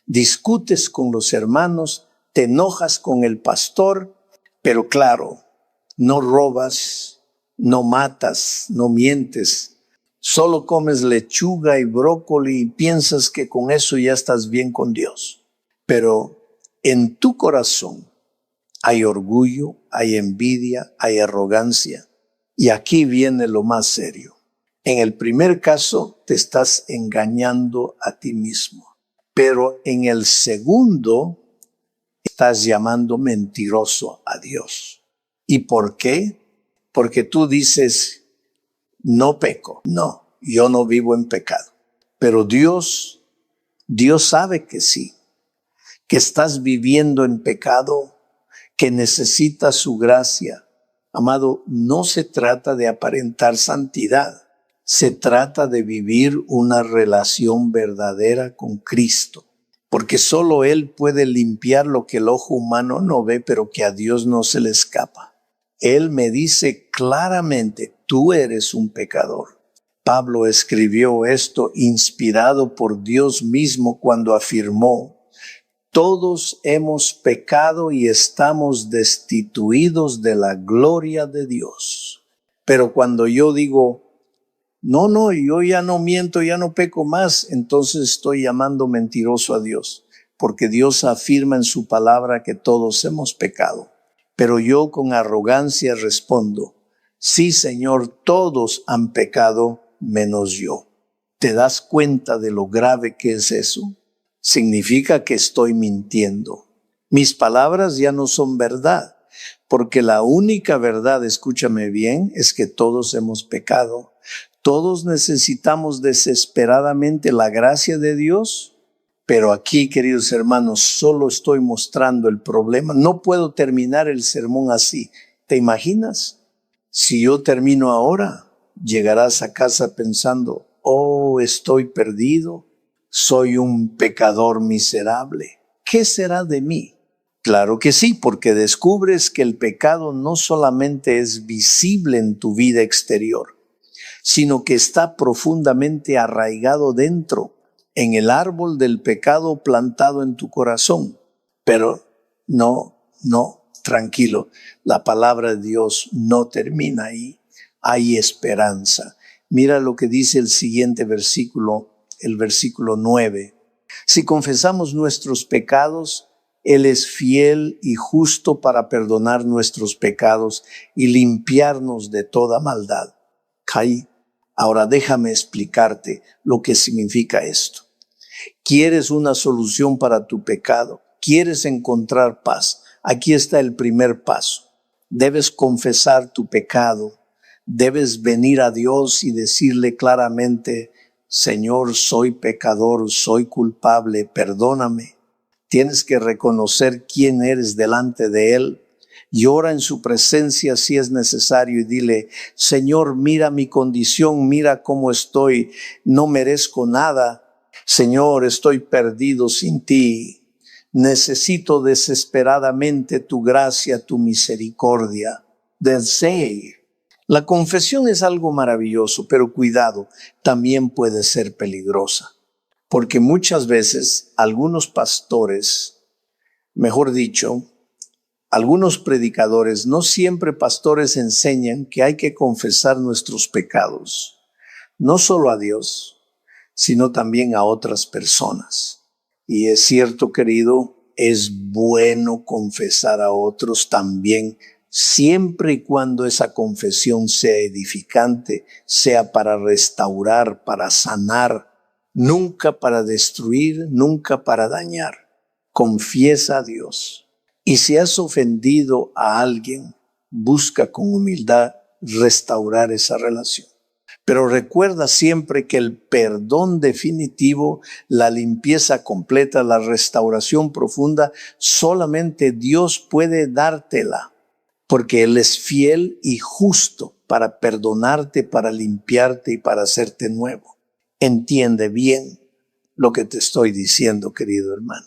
Speaker 1: Discutes con los hermanos, te enojas con el pastor, pero claro, no robas, no matas, no mientes. Solo comes lechuga y brócoli y piensas que con eso ya estás bien con Dios. Pero en tu corazón hay orgullo, hay envidia, hay arrogancia. Y aquí viene lo más serio. En el primer caso te estás engañando a ti mismo. Pero en el segundo estás llamando mentiroso a Dios. ¿Y por qué? Porque tú dices, no peco. No, yo no vivo en pecado. Pero Dios sabe que sí, que estás viviendo en pecado, que necesitas su gracia. Amado, no se trata de aparentar santidad. Se trata de vivir una relación verdadera con Cristo, porque solo Él puede limpiar lo que el ojo humano no ve, pero que a Dios no se le escapa. Él me dice claramente, tú eres un pecador. Pablo escribió esto inspirado por Dios mismo cuando afirmó, todos hemos pecado y estamos destituidos de la gloria de Dios. Pero cuando yo digo, no, yo ya no miento, ya no peco más, entonces estoy llamando mentiroso a Dios, porque Dios afirma en su palabra que todos hemos pecado. Pero yo con arrogancia respondo, sí, Señor, todos han pecado menos yo. ¿Te das cuenta de lo grave que es eso? Significa que estoy mintiendo. Mis palabras ya no son verdad, porque la única verdad, escúchame bien, es que todos hemos pecado. Todos necesitamos desesperadamente la gracia de Dios, pero aquí, queridos hermanos, solo estoy mostrando el problema. No puedo terminar el sermón así. ¿Te imaginas? Si yo termino ahora, llegarás a casa pensando, oh, estoy perdido, soy un pecador miserable. ¿Qué será de mí? Claro que sí, porque descubres que el pecado no solamente es visible en tu vida exterior, sino que está profundamente arraigado dentro, en el árbol del pecado plantado en tu corazón. Pero no, tranquilo, la palabra de Dios no termina ahí, hay esperanza. Mira lo que dice el siguiente versículo, el versículo 9. Si confesamos nuestros pecados, Él es fiel y justo para perdonar nuestros pecados y limpiarnos de toda maldad. Ahora déjame explicarte lo que significa esto. ¿Quieres una solución para tu pecado? ¿Quieres encontrar paz? Aquí está el primer paso. Debes confesar tu pecado. Debes venir a Dios y decirle claramente, Señor, soy pecador, soy culpable, perdóname. Tienes que reconocer quién eres delante de Él. Llora en su presencia si es necesario y dile, Señor, mira mi condición, mira cómo estoy, no merezco nada. Señor, estoy perdido sin ti. Necesito desesperadamente tu gracia, tu misericordia. Desee. La confesión es algo maravilloso, pero cuidado, también puede ser peligrosa. Porque muchas veces algunos pastores, mejor dicho, algunos predicadores, no siempre pastores, enseñan que hay que confesar nuestros pecados, no solo a Dios, sino también a otras personas. Y es cierto, querido, es bueno confesar a otros también, siempre y cuando esa confesión sea edificante, sea para restaurar, para sanar, nunca para destruir, nunca para dañar. Confiesa a Dios. Y si has ofendido a alguien, busca con humildad restaurar esa relación. Pero recuerda siempre que el perdón definitivo, la limpieza completa, la restauración profunda, solamente Dios puede dártela, porque Él es fiel y justo para perdonarte, para limpiarte y para hacerte nuevo. Entiende bien lo que te estoy diciendo, querido hermano.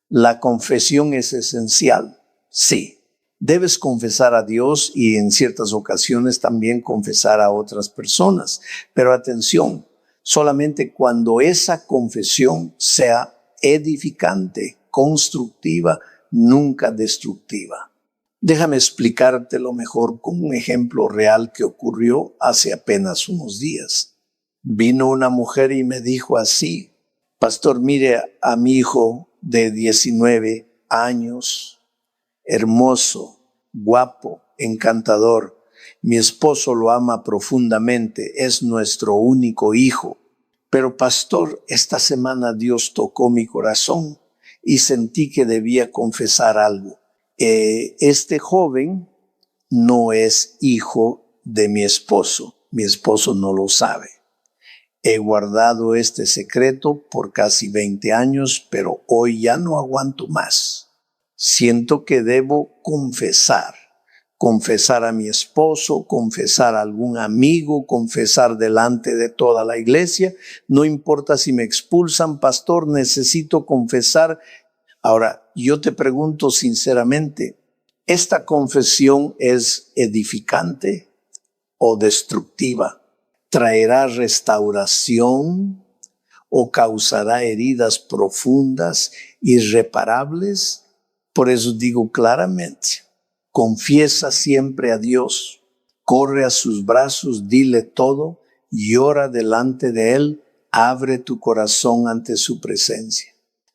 Speaker 1: La confesión es esencial, sí. Debes confesar a Dios y en ciertas ocasiones también confesar a otras personas. Pero atención, solamente cuando esa confesión sea edificante, constructiva, nunca destructiva. Déjame explicártelo mejor con un ejemplo real que ocurrió hace apenas unos días. Vino una mujer y me dijo así: pastor, mire a mi hijo de 19 años, hermoso, guapo, encantador. Mi esposo lo ama profundamente, es nuestro único hijo. Pero pastor, esta semana Dios tocó mi corazón y sentí que debía confesar algo. Este joven no es hijo de mi esposo no lo sabe. He guardado este secreto por casi 20 años, pero hoy ya no aguanto más. Siento que debo confesar a mi esposo, confesar a algún amigo, confesar delante de toda la iglesia. No importa si me expulsan, pastor, necesito confesar. Ahora, yo te pregunto sinceramente, ¿esta confesión es edificante o destructiva? ¿Traerá restauración o causará heridas profundas, irreparables? Por eso digo claramente, confiesa siempre a Dios, corre a sus brazos, dile todo, llora delante de Él, abre tu corazón ante su presencia.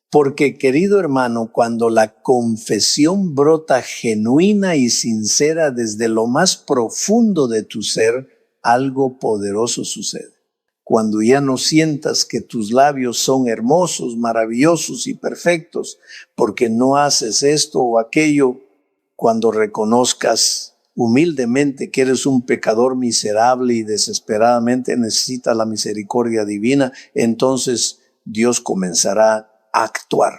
Speaker 1: Porque, querido hermano, cuando la confesión brota genuina y sincera desde lo más profundo de tu ser, algo poderoso sucede. Cuando ya no sientas que tus labios son hermosos, maravillosos y perfectos, porque no haces esto o aquello, cuando reconozcas humildemente que eres un pecador miserable y desesperadamente necesitas la misericordia divina, entonces Dios comenzará a actuar.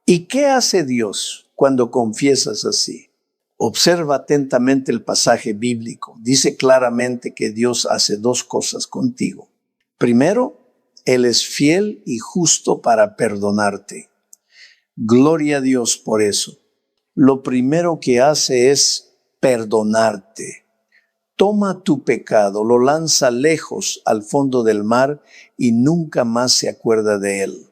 Speaker 1: ¿Y qué hace Dios cuando confiesas así? Observa atentamente el pasaje bíblico. Dice claramente que Dios hace dos cosas contigo. Primero, Él es fiel y justo para perdonarte. Gloria a Dios por eso. Lo primero que hace es perdonarte. Toma tu pecado, lo lanza lejos al fondo del mar y nunca más se acuerda de él.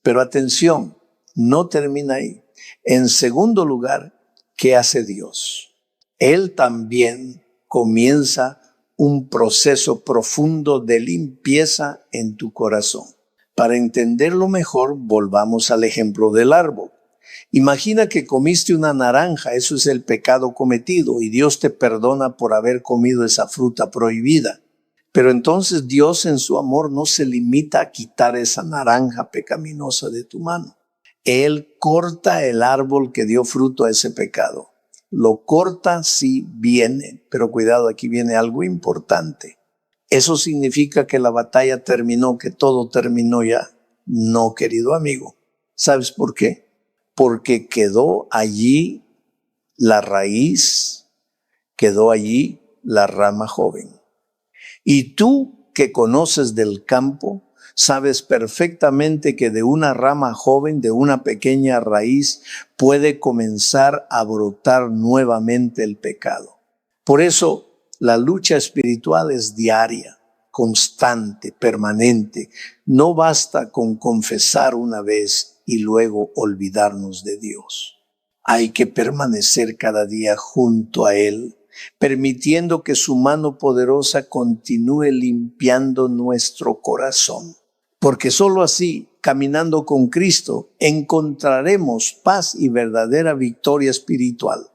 Speaker 1: Pero atención, no termina ahí. En segundo lugar, ¿qué hace Dios? Él también comienza un proceso profundo de limpieza en tu corazón. Para entenderlo mejor, volvamos al ejemplo del árbol. Imagina que comiste una naranja, eso es el pecado cometido, y Dios te perdona por haber comido esa fruta prohibida. Pero entonces Dios en su amor no se limita a quitar esa naranja pecaminosa de tu mano. Él corta el árbol que dio fruto a ese pecado. Lo corta si viene, pero cuidado, aquí viene algo importante. ¿Eso significa que la batalla terminó, que todo terminó ya? No, querido amigo. ¿Sabes por qué? Porque quedó allí la raíz, quedó allí la rama joven. Y tú que conoces del campo, sabes perfectamente que de una rama joven, de una pequeña raíz, puede comenzar a brotar nuevamente el pecado. Por eso la lucha espiritual es diaria, constante, permanente. No basta con confesar una vez y luego olvidarnos de Dios. Hay que permanecer cada día junto a Él, permitiendo que su mano poderosa continúe limpiando nuestro corazón. porque sólo así, caminando con Cristo, encontraremos paz y verdadera victoria espiritual.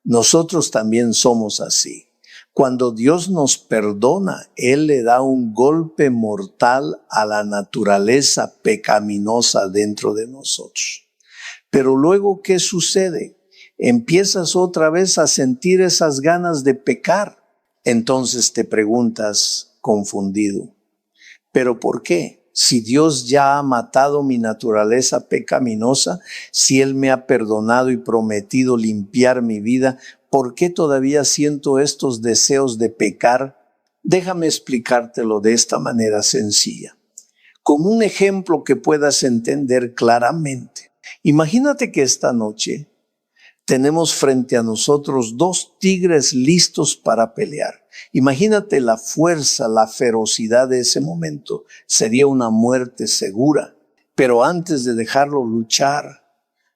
Speaker 1: Nosotros también somos así. Cuando Dios nos perdona, Él le da un golpe mortal a la naturaleza pecaminosa dentro de nosotros. Pero luego, ¿qué sucede? Empiezas otra vez a sentir esas ganas de pecar. Entonces te preguntas, confundido, ¿pero por qué? Si Dios ya ha matado mi naturaleza pecaminosa, si Él me ha perdonado y prometido limpiar mi vida, ¿por qué todavía siento estos deseos de pecar? Déjame explicártelo de esta manera sencilla, como un ejemplo que puedas entender claramente. Imagínate que esta noche tenemos frente a nosotros dos tigres listos para pelear. Imagínate la fuerza, la ferocidad de ese momento. Sería una muerte segura. Pero antes de dejarlo luchar,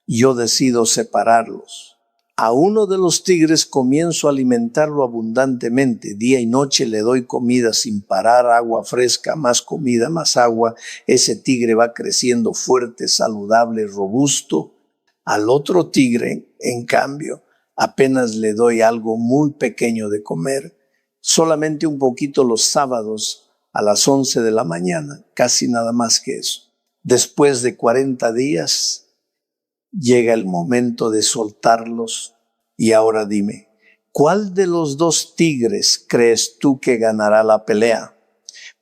Speaker 1: yo decido separarlos. A uno de los tigres comienzo a alimentarlo abundantemente. Día y noche le doy comida sin parar, agua fresca, más comida, más agua. Ese tigre va creciendo fuerte, saludable, robusto. Al otro tigre, en cambio, apenas le doy algo muy pequeño de comer, solamente un poquito los sábados a las 11 de la mañana, casi nada más que eso. Después de 40 días, llega el momento de soltarlos. Y ahora dime, ¿cuál de los dos tigres crees tú que ganará la pelea?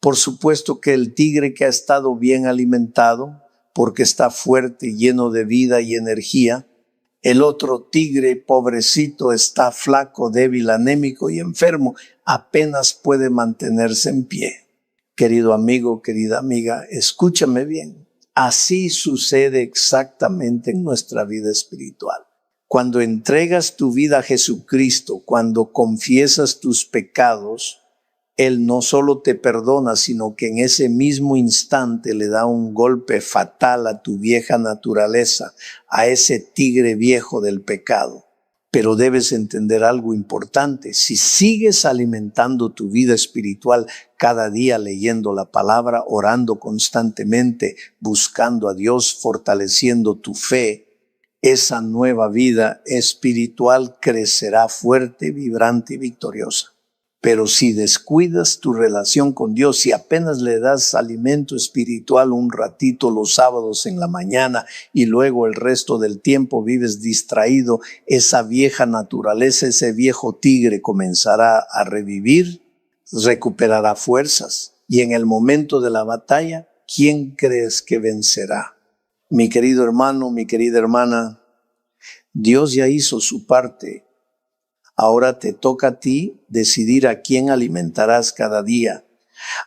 Speaker 1: Por supuesto que el tigre que ha estado bien alimentado, porque está fuerte, lleno de vida y energía. El otro tigre, pobrecito, está flaco, débil, anémico y enfermo. Apenas puede mantenerse en pie. Querido amigo, querida amiga, escúchame bien. Así sucede exactamente en nuestra vida espiritual. Cuando entregas tu vida a Jesucristo, cuando confiesas tus pecados, Él no solo te perdona, sino que en ese mismo instante le da un golpe fatal a tu vieja naturaleza, a ese tigre viejo del pecado. Pero debes entender algo importante. Si sigues alimentando tu vida espiritual cada día leyendo la palabra, orando constantemente, buscando a Dios, fortaleciendo tu fe, esa nueva vida espiritual crecerá fuerte, vibrante y victoriosa. Pero si descuidas tu relación con Dios, si apenas le das alimento espiritual un ratito los sábados en la mañana y luego el resto del tiempo vives distraído, esa vieja naturaleza, ese viejo tigre comenzará a revivir, recuperará fuerzas. Y en el momento de la batalla, ¿quién crees que vencerá? Mi querido hermano, mi querida hermana, Dios ya hizo su parte. Ahora te toca a ti decidir a quién alimentarás cada día.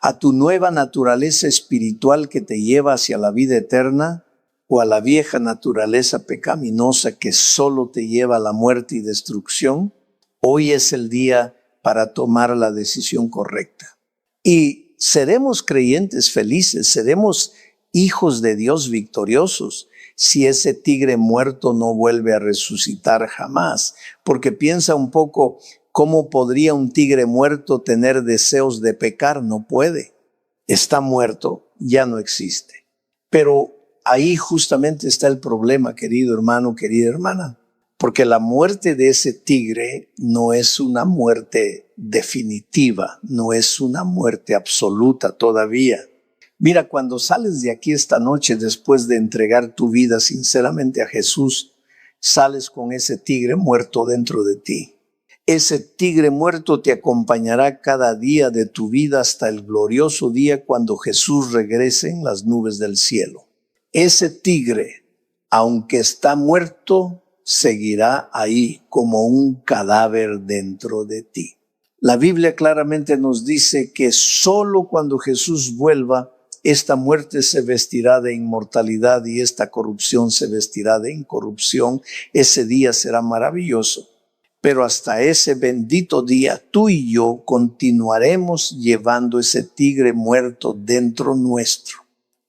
Speaker 1: A tu nueva naturaleza espiritual que te lleva hacia la vida eterna o a la vieja naturaleza pecaminosa que solo te lleva a la muerte y destrucción. Hoy es el día para tomar la decisión correcta. Y seremos creyentes felices, seremos hijos de Dios victoriosos si ese tigre muerto no vuelve a resucitar jamás. Porque piensa un poco, ¿cómo podría un tigre muerto tener deseos de pecar? No puede. Está muerto, ya no existe. Pero ahí justamente está el problema, querido hermano, querida hermana. Porque la muerte de ese tigre no es una muerte definitiva, no es una muerte absoluta todavía. Mira, cuando sales de aquí esta noche después de entregar tu vida sinceramente a Jesús, sales con ese tigre muerto dentro de ti. Ese tigre muerto te acompañará cada día de tu vida hasta el glorioso día cuando Jesús regrese en las nubes del cielo. Ese tigre, aunque está muerto, seguirá ahí como un cadáver dentro de ti. La Biblia claramente nos dice que solo cuando Jesús vuelva, esta muerte se vestirá de inmortalidad y esta corrupción se vestirá de incorrupción. Ese día será maravilloso. Pero hasta ese bendito día, tú y yo continuaremos llevando ese tigre muerto dentro nuestro.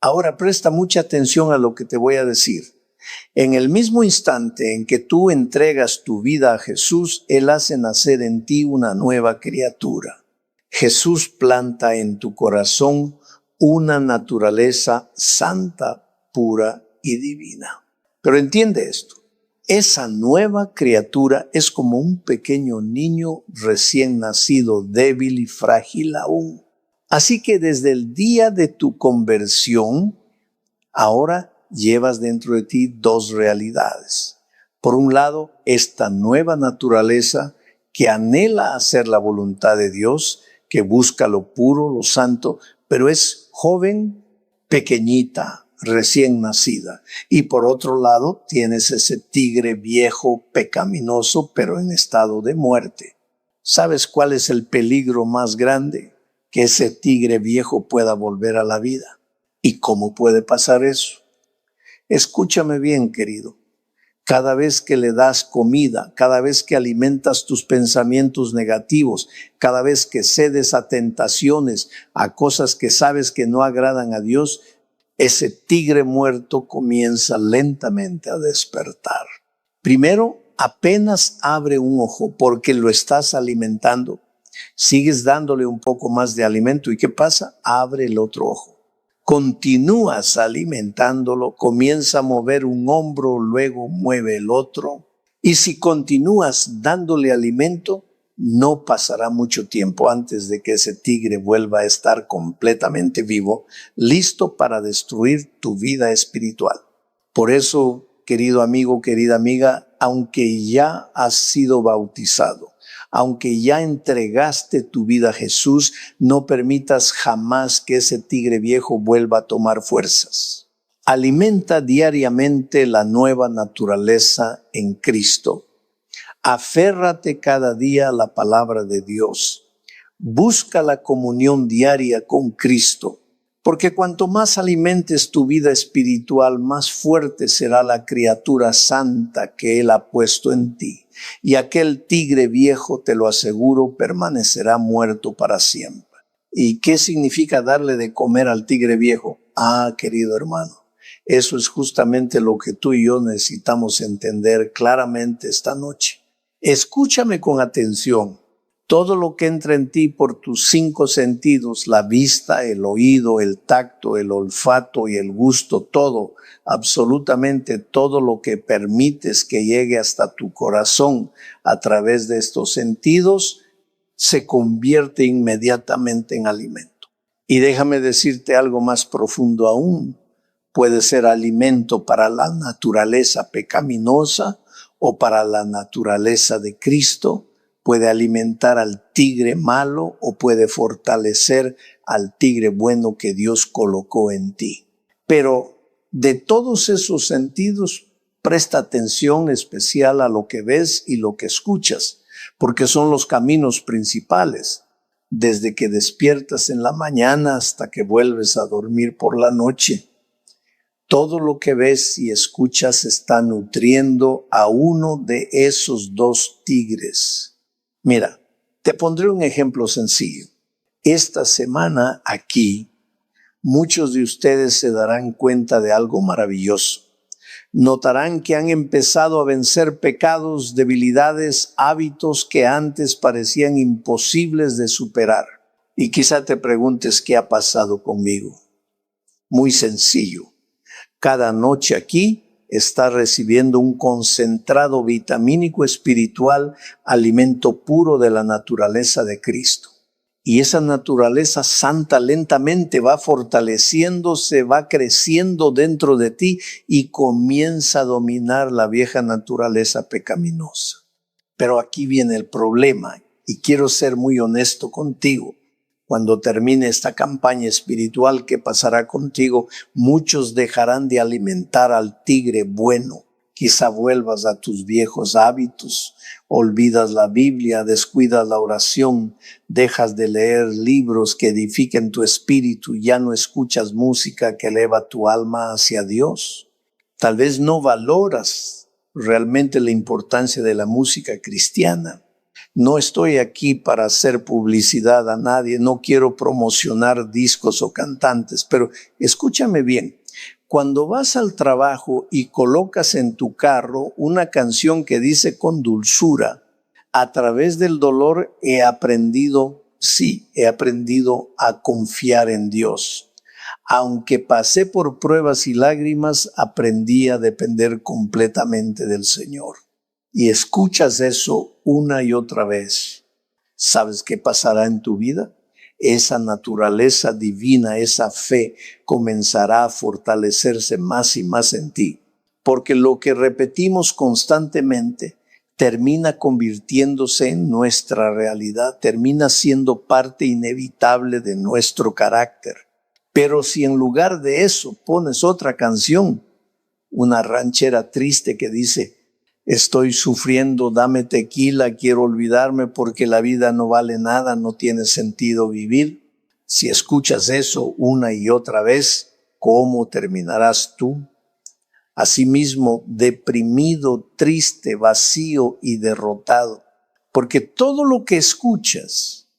Speaker 1: Ahora presta mucha atención a lo que te voy a decir. En el mismo instante en que tú entregas tu vida a Jesús, Él hace nacer en ti una nueva criatura. Jesús planta en tu corazón una naturaleza santa, pura y divina. Pero entiende esto, esa nueva criatura es como un pequeño niño recién nacido, débil y frágil aún. Así que desde el día de tu conversión, ahora llevas dentro de ti dos realidades. Por un lado, esta nueva naturaleza que anhela hacer la voluntad de Dios, que busca lo puro, lo santo, pero es joven, pequeñita, recién nacida. Y por otro lado, tienes ese tigre viejo, pecaminoso, pero en estado de muerte. ¿Sabes cuál es el peligro más grande? Que ese tigre viejo pueda volver a la vida. ¿Y cómo puede pasar eso? Escúchame bien, querido. Cada vez que le das comida, cada vez que alimentas tus pensamientos negativos, cada vez que cedes a tentaciones, a cosas que sabes que no agradan a Dios, ese tigre muerto comienza lentamente a despertar. Primero, apenas abre un ojo porque lo estás alimentando. Sigues dándole un poco más de alimento. ¿Y qué pasa? Abre el otro ojo. Continúas alimentándolo, comienza a mover un hombro, luego mueve el otro. Y si continúas dándole alimento, no pasará mucho tiempo antes de que ese tigre vuelva a estar completamente vivo, listo para destruir tu vida espiritual. Por eso, querido amigo, querida amiga, aunque ya has sido bautizado, aunque ya entregaste tu vida a Jesús, no permitas jamás que ese tigre viejo vuelva a tomar fuerzas. Alimenta diariamente la nueva naturaleza en Cristo. Aférrate cada día a la palabra de Dios. Busca la comunión diaria con Cristo, porque cuanto más alimentes tu vida espiritual, más fuerte será la criatura santa que Él ha puesto en ti. Y aquel tigre viejo, te lo aseguro, permanecerá muerto para siempre. ¿Y qué significa darle de comer al tigre viejo? Querido hermano, eso es justamente lo que tú y yo necesitamos entender claramente esta noche. Escúchame con atención. Todo lo que entra en ti por tus 5 sentidos, la vista, el oído, el tacto, el olfato y el gusto, todo, absolutamente todo lo que permites que llegue hasta tu corazón a través de estos sentidos, se convierte inmediatamente en alimento. Y déjame decirte algo más profundo aún. Puede ser alimento para la naturaleza pecaminosa o para la naturaleza de Cristo. Puede alimentar al tigre malo o puede fortalecer al tigre bueno que Dios colocó en ti. Pero de todos esos sentidos, presta atención especial a lo que ves y lo que escuchas, porque son los caminos principales. Desde que despiertas en la mañana hasta que vuelves a dormir por la noche. Todo lo que ves y escuchas está nutriendo a uno de esos dos tigres. Mira, te pondré un ejemplo sencillo. Esta semana aquí, muchos de ustedes se darán cuenta de algo maravilloso. Notarán que han empezado a vencer pecados, debilidades, hábitos que antes parecían imposibles de superar. Y quizá te preguntes qué ha pasado conmigo. Muy sencillo. Cada noche aquí está recibiendo un concentrado vitamínico espiritual, alimento puro de la naturaleza de Cristo. Y esa naturaleza santa lentamente va fortaleciéndose, va creciendo dentro de ti y comienza a dominar la vieja naturaleza pecaminosa. Pero aquí viene el problema y quiero ser muy honesto contigo. Cuando termine esta campaña espiritual que pasará contigo, muchos dejarán de alimentar al tigre bueno. Quizá vuelvas a tus viejos hábitos, olvidas la Biblia, descuidas la oración, dejas de leer libros que edifiquen tu espíritu, ya no escuchas música que eleva tu alma hacia Dios. Tal vez no valoras realmente la importancia de la música cristiana. No estoy aquí para hacer publicidad a nadie, no quiero promocionar discos o cantantes, pero escúchame bien. Cuando vas al trabajo y colocas en tu carro una canción que dice con dulzura, a través del dolor he aprendido a confiar en Dios. Aunque pasé por pruebas y lágrimas, aprendí a depender completamente del Señor. Y escuchas eso una y otra vez. ¿Sabes qué pasará en tu vida? Esa naturaleza divina, esa fe, comenzará a fortalecerse más y más en ti. Porque lo que repetimos constantemente termina convirtiéndose en nuestra realidad, termina siendo parte inevitable de nuestro carácter. Pero si en lugar de eso pones otra canción, una ranchera triste que dice: estoy sufriendo, dame tequila, quiero olvidarme porque la vida no vale nada, no tiene sentido vivir. Si escuchas eso una y otra vez, ¿cómo terminarás tú? Asimismo, deprimido, triste, vacío y derrotado. Porque todo lo que escuchas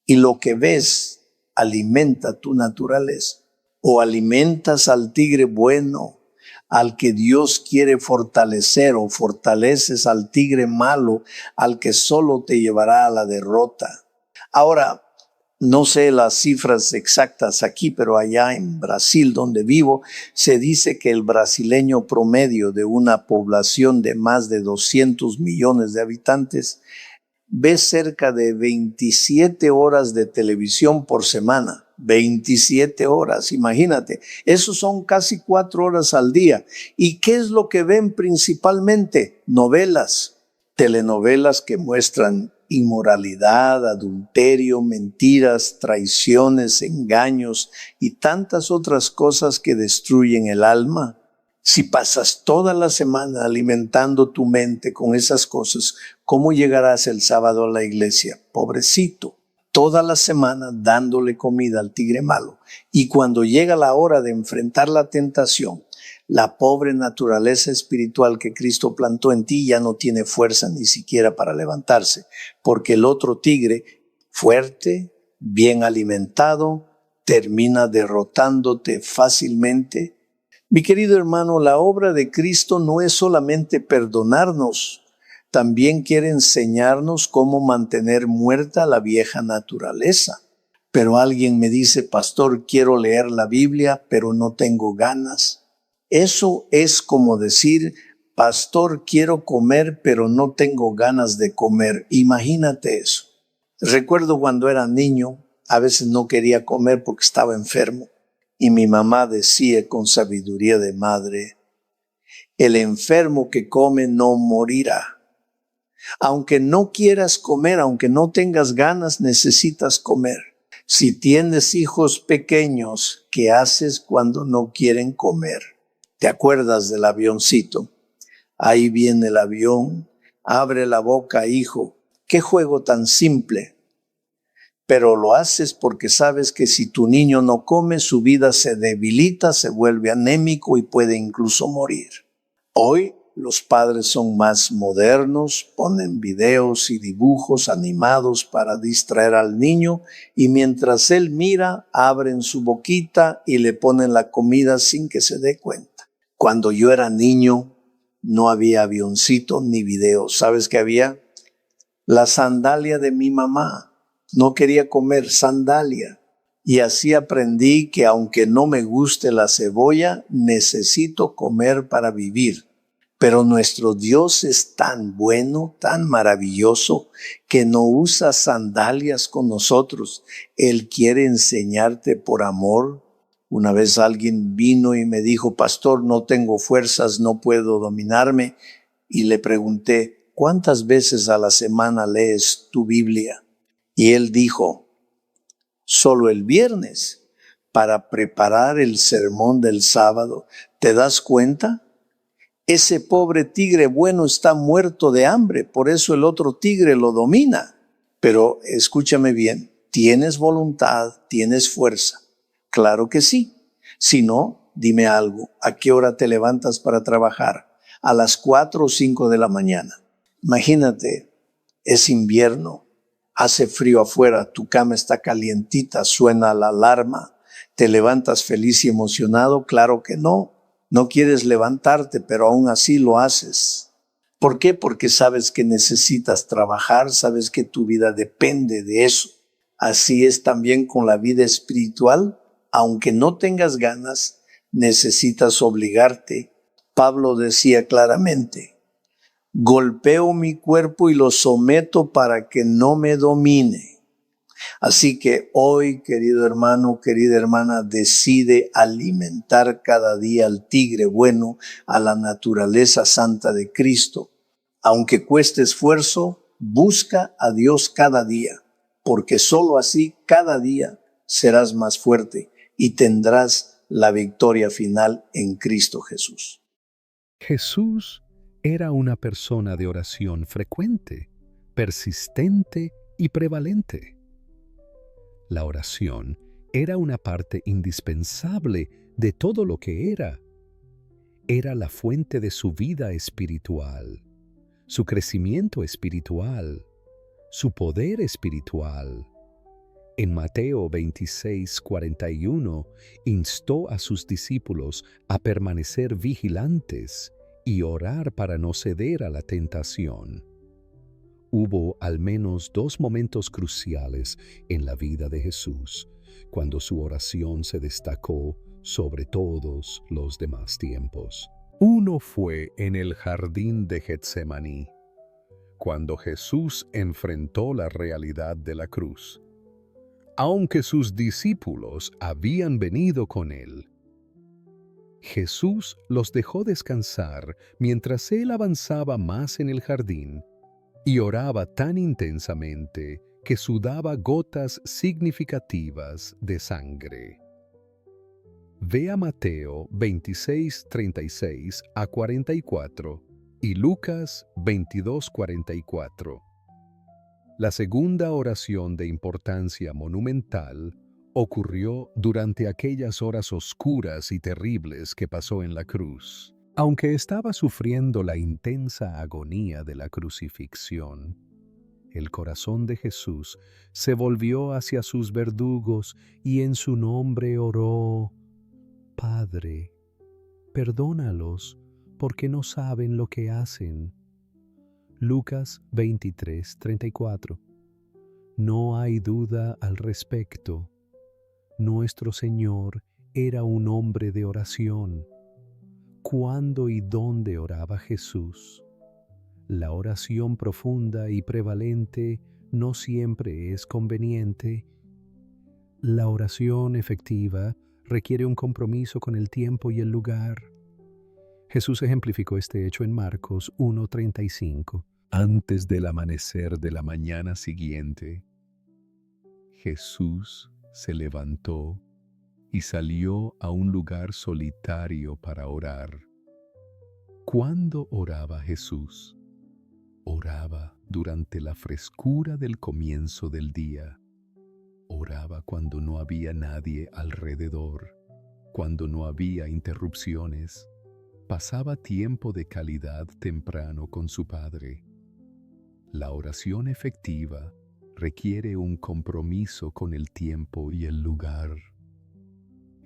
Speaker 1: y lo que ves alimenta tu naturaleza. O alimentas al tigre bueno, al que Dios quiere fortalecer, o fortaleces al tigre malo, al que solo te llevará a la derrota. Ahora, no sé las cifras exactas aquí, pero allá en Brasil, donde vivo, se dice que el brasileño promedio, de una población de más de 200 millones de habitantes, ve cerca de 27 horas de televisión por semana. 27 horas, imagínate. Eso son casi 4 horas al día. ¿Y qué es lo que ven principalmente? Novelas, telenovelas que muestran inmoralidad, adulterio, mentiras, traiciones, engaños y tantas otras cosas que destruyen el alma. Si pasas toda la semana alimentando tu mente con esas cosas, ¿cómo llegarás el sábado a la iglesia? Pobrecito. Toda la semana dándole comida al tigre malo. Y cuando llega la hora de enfrentar la tentación, la pobre naturaleza espiritual que Cristo plantó en ti ya no tiene fuerza ni siquiera para levantarse, porque el otro tigre, fuerte, bien alimentado, termina derrotándote fácilmente. Mi querido hermano, la obra de Cristo no es solamente perdonarnos, también quiere enseñarnos cómo mantener muerta la vieja naturaleza. Pero alguien me dice: pastor, quiero leer la Biblia, pero no tengo ganas. Eso es como decir: pastor, quiero comer, pero no tengo ganas de comer. Imagínate eso. Recuerdo cuando era niño, a veces no quería comer porque estaba enfermo. Y mi mamá decía con sabiduría de madre: el enfermo que come no morirá. Aunque no quieras comer, aunque no tengas ganas, necesitas comer. Si tienes hijos pequeños, ¿qué haces cuando no quieren comer? ¿Te acuerdas del avioncito? Ahí viene el avión, abre la boca, hijo. Qué juego tan simple. Pero lo haces porque sabes que si tu niño no come, su vida se debilita, se vuelve anémico y puede incluso morir. Hoy los padres son más modernos, ponen videos y dibujos animados para distraer al niño, y mientras él mira, abren su boquita y le ponen la comida sin que se dé cuenta. Cuando yo era niño, no había avioncito ni video. ¿Sabes qué había? La sandalia de mi mamá. No quería comer sandalia. Y así aprendí que aunque no me guste la cebolla, necesito comer para vivir. Pero nuestro Dios es tan bueno, tan maravilloso, que no usa sandalias con nosotros. Él quiere enseñarte por amor. Una vez alguien vino y me dijo: pastor, no tengo fuerzas, no puedo dominarme. Y le pregunté: ¿cuántas veces a la semana lees tu Biblia? Y él dijo: solo el viernes, para preparar el sermón del sábado. ¿Te das cuenta? Ese pobre tigre bueno está muerto de hambre, por eso el otro tigre lo domina. Pero escúchame bien, ¿tienes voluntad? ¿Tienes fuerza? Claro que sí. Si no, dime algo: ¿a qué hora te levantas para trabajar? A las 4 o 5 de la mañana. Imagínate, es invierno, hace frío afuera, tu cama está calientita, suena la alarma. ¿Te levantas feliz y emocionado? Claro que no. No quieres levantarte, pero aún así lo haces. ¿Por qué? Porque sabes que necesitas trabajar, sabes que tu vida depende de eso. Así es también con la vida espiritual. Aunque no tengas ganas, necesitas obligarte. Pablo decía claramente, golpeo mi cuerpo y lo someto para que no me domine. Así que hoy, querido hermano, querida hermana, decide alimentar cada día al tigre bueno, a la naturaleza santa de Cristo. Aunque cueste esfuerzo, busca a Dios cada día, porque sólo así cada día serás más fuerte y tendrás la victoria final en Cristo Jesús.
Speaker 2: Jesús era una persona de oración frecuente, persistente y prevalente. La oración era una parte indispensable de todo lo que era. Era la fuente de su vida espiritual, su crecimiento espiritual, su poder espiritual. En Mateo 26:41 instó a sus discípulos a permanecer vigilantes y orar para no ceder a la tentación. Hubo al menos 2 momentos cruciales en la vida de Jesús, cuando su oración se destacó sobre todos los demás tiempos. Uno fue en el jardín de Getsemaní, cuando Jesús enfrentó la realidad de la cruz. Aunque sus discípulos habían venido con él, Jesús los dejó descansar mientras él avanzaba más en el jardín y oraba tan intensamente que sudaba gotas significativas de sangre. Ve a Mateo 26:36 a 44 y Lucas 22:44. La segunda oración de importancia monumental ocurrió durante aquellas horas oscuras y terribles que pasó en la cruz. Aunque estaba sufriendo la intensa agonía de la crucifixión, el corazón de Jesús se volvió hacia sus verdugos y en su nombre oró: Padre, perdónalos, porque no saben lo que hacen. Lucas 23:34. No hay duda al respecto. Nuestro Señor era un hombre de oración. ¿Cuándo y dónde oraba Jesús? La oración profunda y prevalente no siempre es conveniente. La oración efectiva requiere un compromiso con el tiempo y el lugar. Jesús ejemplificó este hecho en Marcos 1:35. Antes del amanecer de la mañana siguiente, Jesús se levantó y salió a un lugar solitario para orar. ¿Cuándo oraba Jesús? Oraba durante la frescura del comienzo del día. Oraba cuando no había nadie alrededor, cuando no había interrupciones. Pasaba tiempo de calidad temprano con su Padre. La oración efectiva requiere un compromiso con el tiempo y el lugar.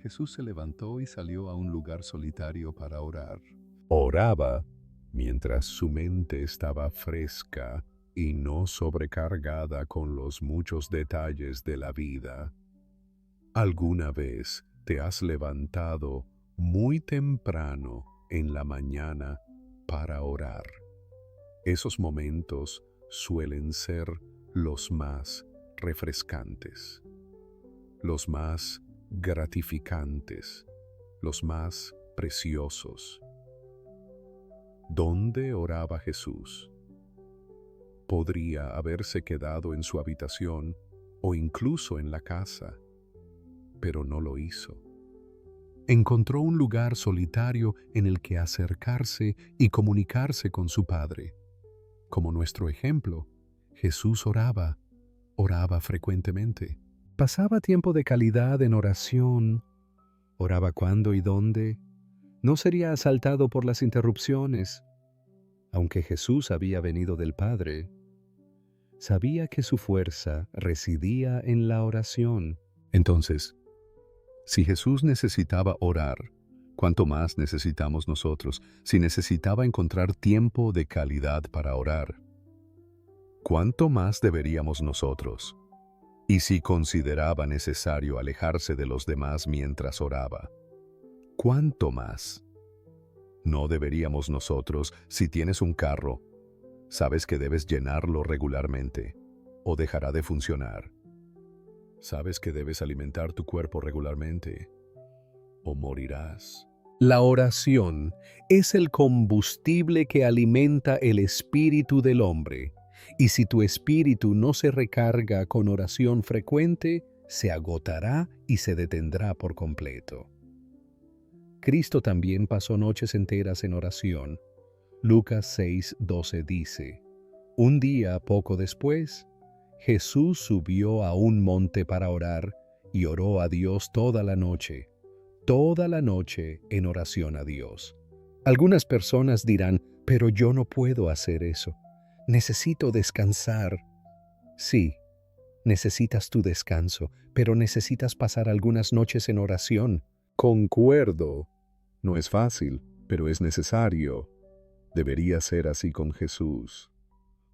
Speaker 2: Jesús se levantó y salió a un lugar solitario para orar. Oraba mientras su mente estaba fresca y no sobrecargada con los muchos detalles de la vida. ¿Alguna vez te has levantado muy temprano en la mañana para orar? Esos momentos suelen ser los más refrescantes, los más gratificantes, los más preciosos. ¿Dónde oraba Jesús? Podría haberse quedado en su habitación o incluso en la casa, pero no lo hizo. Encontró un lugar solitario en el que acercarse y comunicarse con su Padre. Como nuestro ejemplo, Jesús oraba frecuentemente. Pasaba tiempo de calidad en oración. Oraba cuándo y dónde. No sería asaltado por las interrupciones. Aunque Jesús había venido del Padre, sabía que su fuerza residía en la oración. Entonces, si Jesús necesitaba orar, ¿cuánto más necesitamos nosotros si necesitaba encontrar tiempo de calidad para orar? ¿Cuánto más deberíamos nosotros Y si consideraba necesario alejarse de los demás mientras oraba, ¿cuánto más? ¿No deberíamos nosotros, si tienes un carro, sabes que debes llenarlo regularmente, o dejará de funcionar? Sabes que debes alimentar tu cuerpo regularmente, o morirás. La oración es el combustible que alimenta el espíritu del hombre, y si tu espíritu no se recarga con oración frecuente, se agotará y se detendrá por completo. Cristo también pasó noches enteras en oración. Lucas 6:12 dice: Un día poco después, Jesús subió a un monte para orar y oró a Dios toda la noche en oración a Dios. Algunas personas dirán, pero yo no puedo hacer eso. Necesito descansar. Sí, necesitas tu descanso, pero necesitas pasar algunas noches en oración. Concuerdo. No es fácil, pero es necesario. Debería ser así con Jesús,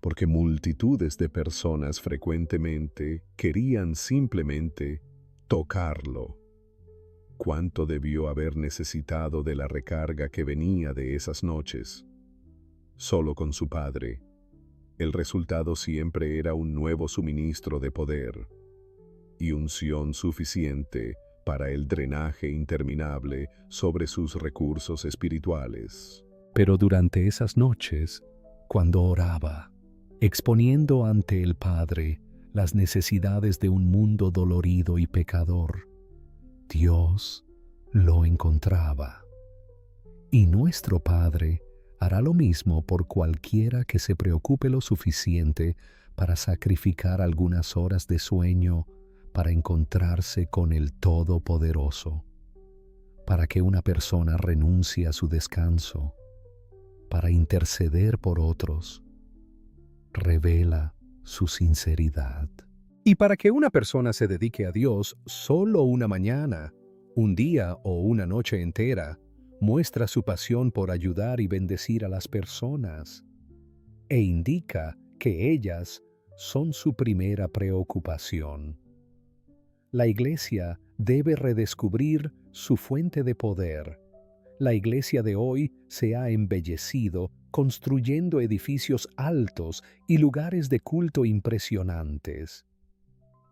Speaker 2: porque multitudes de personas frecuentemente querían simplemente tocarlo. ¿Cuánto debió haber necesitado de la recarga que venía de esas noches? Solo con su Padre. El resultado siempre era un nuevo suministro de poder y unción suficiente para el drenaje interminable sobre sus recursos espirituales. Pero durante esas noches, cuando oraba, exponiendo ante el Padre las necesidades de un mundo dolorido y pecador, Dios lo encontraba. Y nuestro Padre hará lo mismo por cualquiera que se preocupe lo suficiente para sacrificar algunas horas de sueño para encontrarse con el Todopoderoso, para que una persona renuncie a su descanso, para interceder por otros. Revela su sinceridad. Y para que una persona se dedique a Dios solo una mañana, un día o una noche entera, muestra su pasión por ayudar y bendecir a las personas e indica que ellas son su primera preocupación. La Iglesia debe redescubrir su fuente de poder. La Iglesia de hoy se ha embellecido construyendo edificios altos y lugares de culto impresionantes.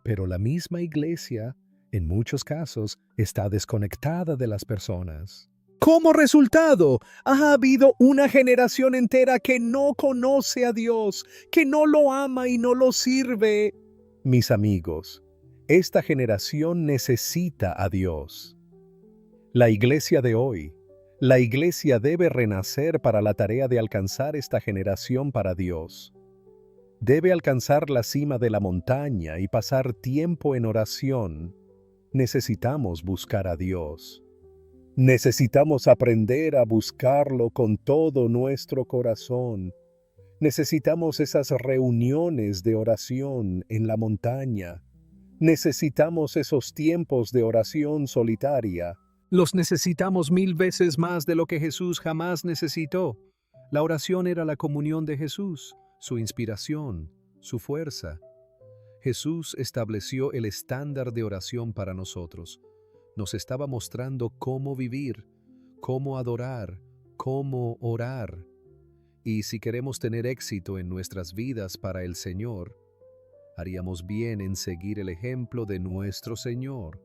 Speaker 2: Pero la misma Iglesia, en muchos casos, está desconectada de las personas. Como resultado, ha habido una generación entera que no conoce a Dios, que no lo ama y no lo sirve. Mis amigos, esta generación necesita a Dios. La Iglesia de hoy, la Iglesia debe renacer para la tarea de alcanzar esta generación para Dios. Debe alcanzar la cima de la montaña y pasar tiempo en oración. Necesitamos buscar a Dios. Necesitamos aprender a buscarlo con todo nuestro corazón. Necesitamos esas reuniones de oración en la montaña. Necesitamos esos tiempos de oración solitaria. Los necesitamos 1000 veces más de lo que Jesús jamás necesitó. La oración era la comunión de Jesús, su inspiración, su fuerza. Jesús estableció el estándar de oración para nosotros. Nos estaba mostrando cómo vivir, cómo adorar, cómo orar. Y si queremos tener éxito en nuestras vidas para el Señor, haríamos bien en seguir el ejemplo de nuestro Señor.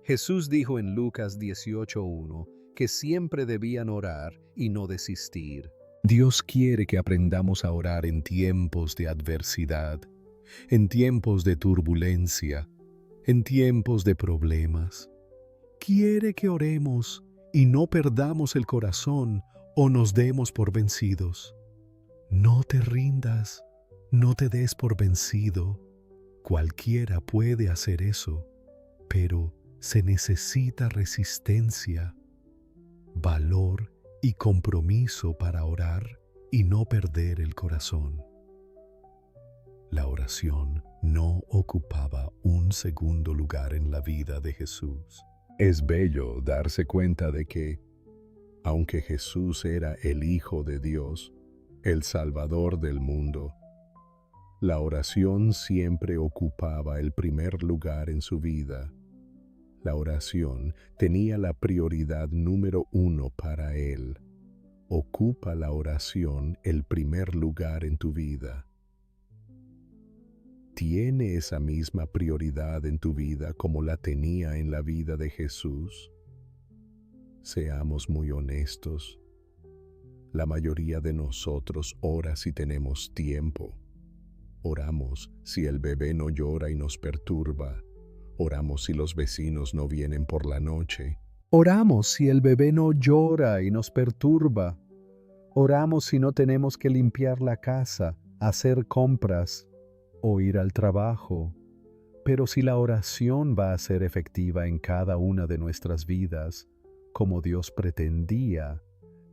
Speaker 2: Jesús dijo en Lucas 18:1 que siempre debían orar y no desistir. Dios quiere que aprendamos a orar en tiempos de adversidad, en tiempos de turbulencia, en tiempos de problemas. Quiere que oremos y no perdamos el corazón o nos demos por vencidos. No te rindas, no te des por vencido. Cualquiera puede hacer eso, pero se necesita resistencia, valor y compromiso para orar y no perder el corazón. La oración no ocupaba un segundo lugar en la vida de Jesús. Es bello darse cuenta de que, aunque Jesús era el Hijo de Dios, el Salvador del mundo, La oración siempre ocupaba el primer lugar en su vida. La oración tenía la prioridad número 1 para él. ¿Ocupa la oración el primer lugar en tu vida? ¿Tiene esa misma prioridad en tu vida como la tenía en la vida de Jesús? Seamos muy honestos. La mayoría de nosotros ora si tenemos tiempo. Oramos si el bebé no llora y nos perturba. Oramos si los vecinos no vienen por la noche. Oramos si el bebé no llora y nos perturba. Oramos si no tenemos que limpiar la casa, hacer compras o ir al trabajo. Pero si la oración va a ser efectiva en cada una de nuestras vidas, como Dios pretendía,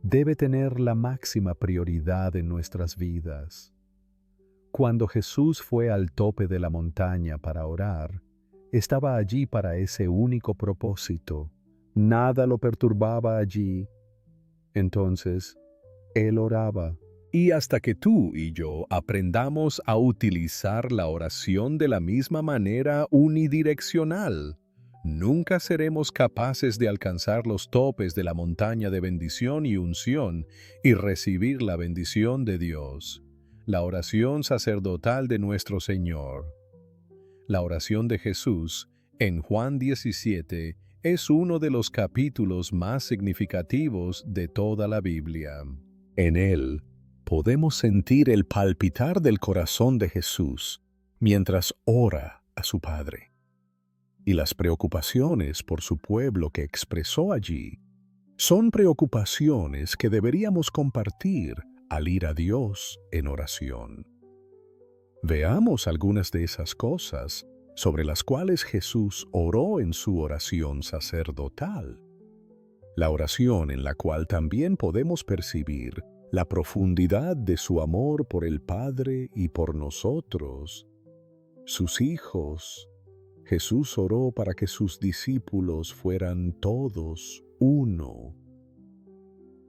Speaker 2: debe tener la máxima prioridad en nuestras vidas. Cuando Jesús fue al tope de la montaña para orar, estaba allí para ese único propósito. Nada lo perturbaba allí. Entonces, Él oraba. Y hasta que tú y yo aprendamos a utilizar la oración de la misma manera unidireccional, nunca seremos capaces de alcanzar los topes de la montaña de bendición y unción y recibir la bendición de Dios. La oración sacerdotal de nuestro Señor. La oración de Jesús en Juan 17 es uno de los capítulos más significativos de toda la Biblia. En él podemos sentir el palpitar del corazón de Jesús mientras ora a su Padre. Y las preocupaciones por su pueblo que expresó allí son preocupaciones que deberíamos compartir al ir a Dios en oración. Veamos algunas de esas cosas sobre las cuales Jesús oró en su oración sacerdotal. La oración en la cual también podemos percibir la profundidad de su amor por el Padre y por nosotros, sus hijos. Jesús oró para que sus discípulos fueran todos uno.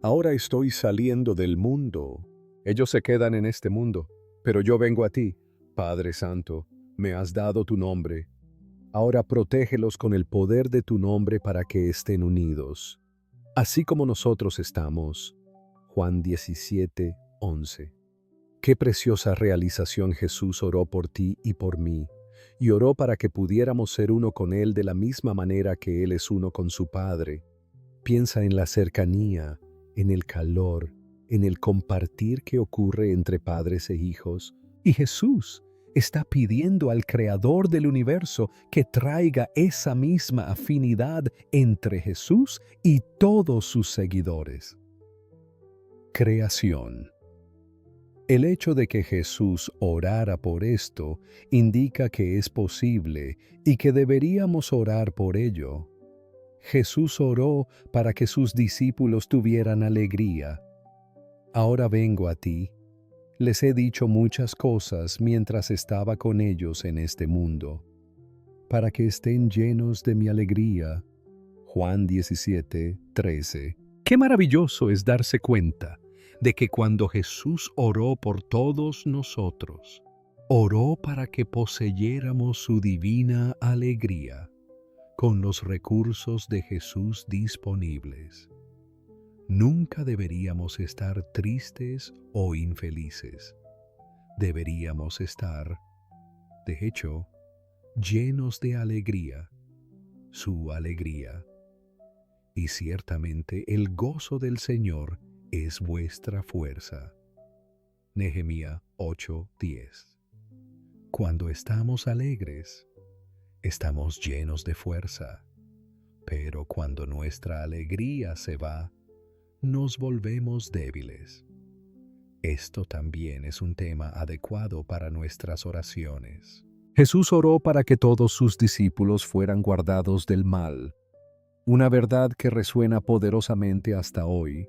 Speaker 2: Ahora estoy saliendo del mundo. Ellos se quedan en este mundo, pero yo vengo a ti. Padre Santo, me has dado tu nombre. Ahora protégelos con el poder de tu nombre para que estén unidos, así como nosotros estamos. Juan 17, 11. Qué preciosa realización. Jesús oró por ti y por mí, y oró para que pudiéramos ser uno con Él de la misma manera que Él es uno con su Padre. Piensa en la cercanía, en el calor, en el compartir que ocurre entre padres e hijos. Y Jesús está pidiendo al Creador del universo que traiga esa misma afinidad entre Jesús y todos sus seguidores. Creación. El hecho de que Jesús orara por esto indica que es posible y que deberíamos orar por ello. Jesús oró para que sus discípulos tuvieran alegría. Ahora vengo a ti. Les he dicho muchas cosas mientras estaba con ellos en este mundo, para que estén llenos de mi alegría. Juan 17, 13. Qué maravilloso es darse cuenta de que cuando Jesús oró por todos nosotros, oró para que poseyéramos su divina alegría con los recursos de Jesús disponibles. Nunca deberíamos estar tristes o infelices. Deberíamos estar, de hecho, llenos de alegría, su alegría. Y ciertamente el gozo del Señor es vuestra fuerza. Nehemías 8:10. Cuando estamos alegres, estamos llenos de fuerza, pero cuando nuestra alegría se va, nos volvemos débiles. Esto también es un tema adecuado para nuestras oraciones. Jesús oró para que todos sus discípulos fueran guardados del mal, una verdad que resuena poderosamente hasta hoy.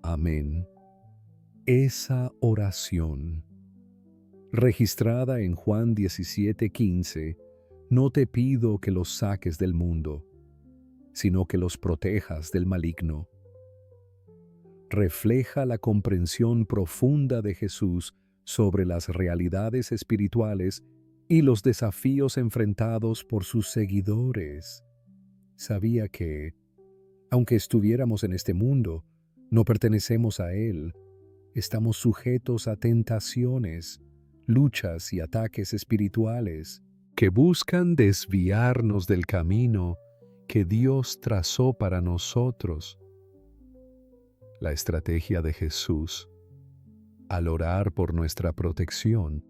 Speaker 2: Amén. Esa oración, registrada en Juan 17:15, no te pido que los saques del mundo, sino que los protejas del maligno. Refleja la comprensión profunda de Jesús sobre las realidades espirituales y los desafíos enfrentados por sus seguidores. Sabía que, aunque estuviéramos en este mundo, no pertenecemos a él. Estamos sujetos a tentaciones, luchas y ataques espirituales que buscan desviarnos del camino que Dios trazó para nosotros. La estrategia de Jesús, al orar por nuestra protección,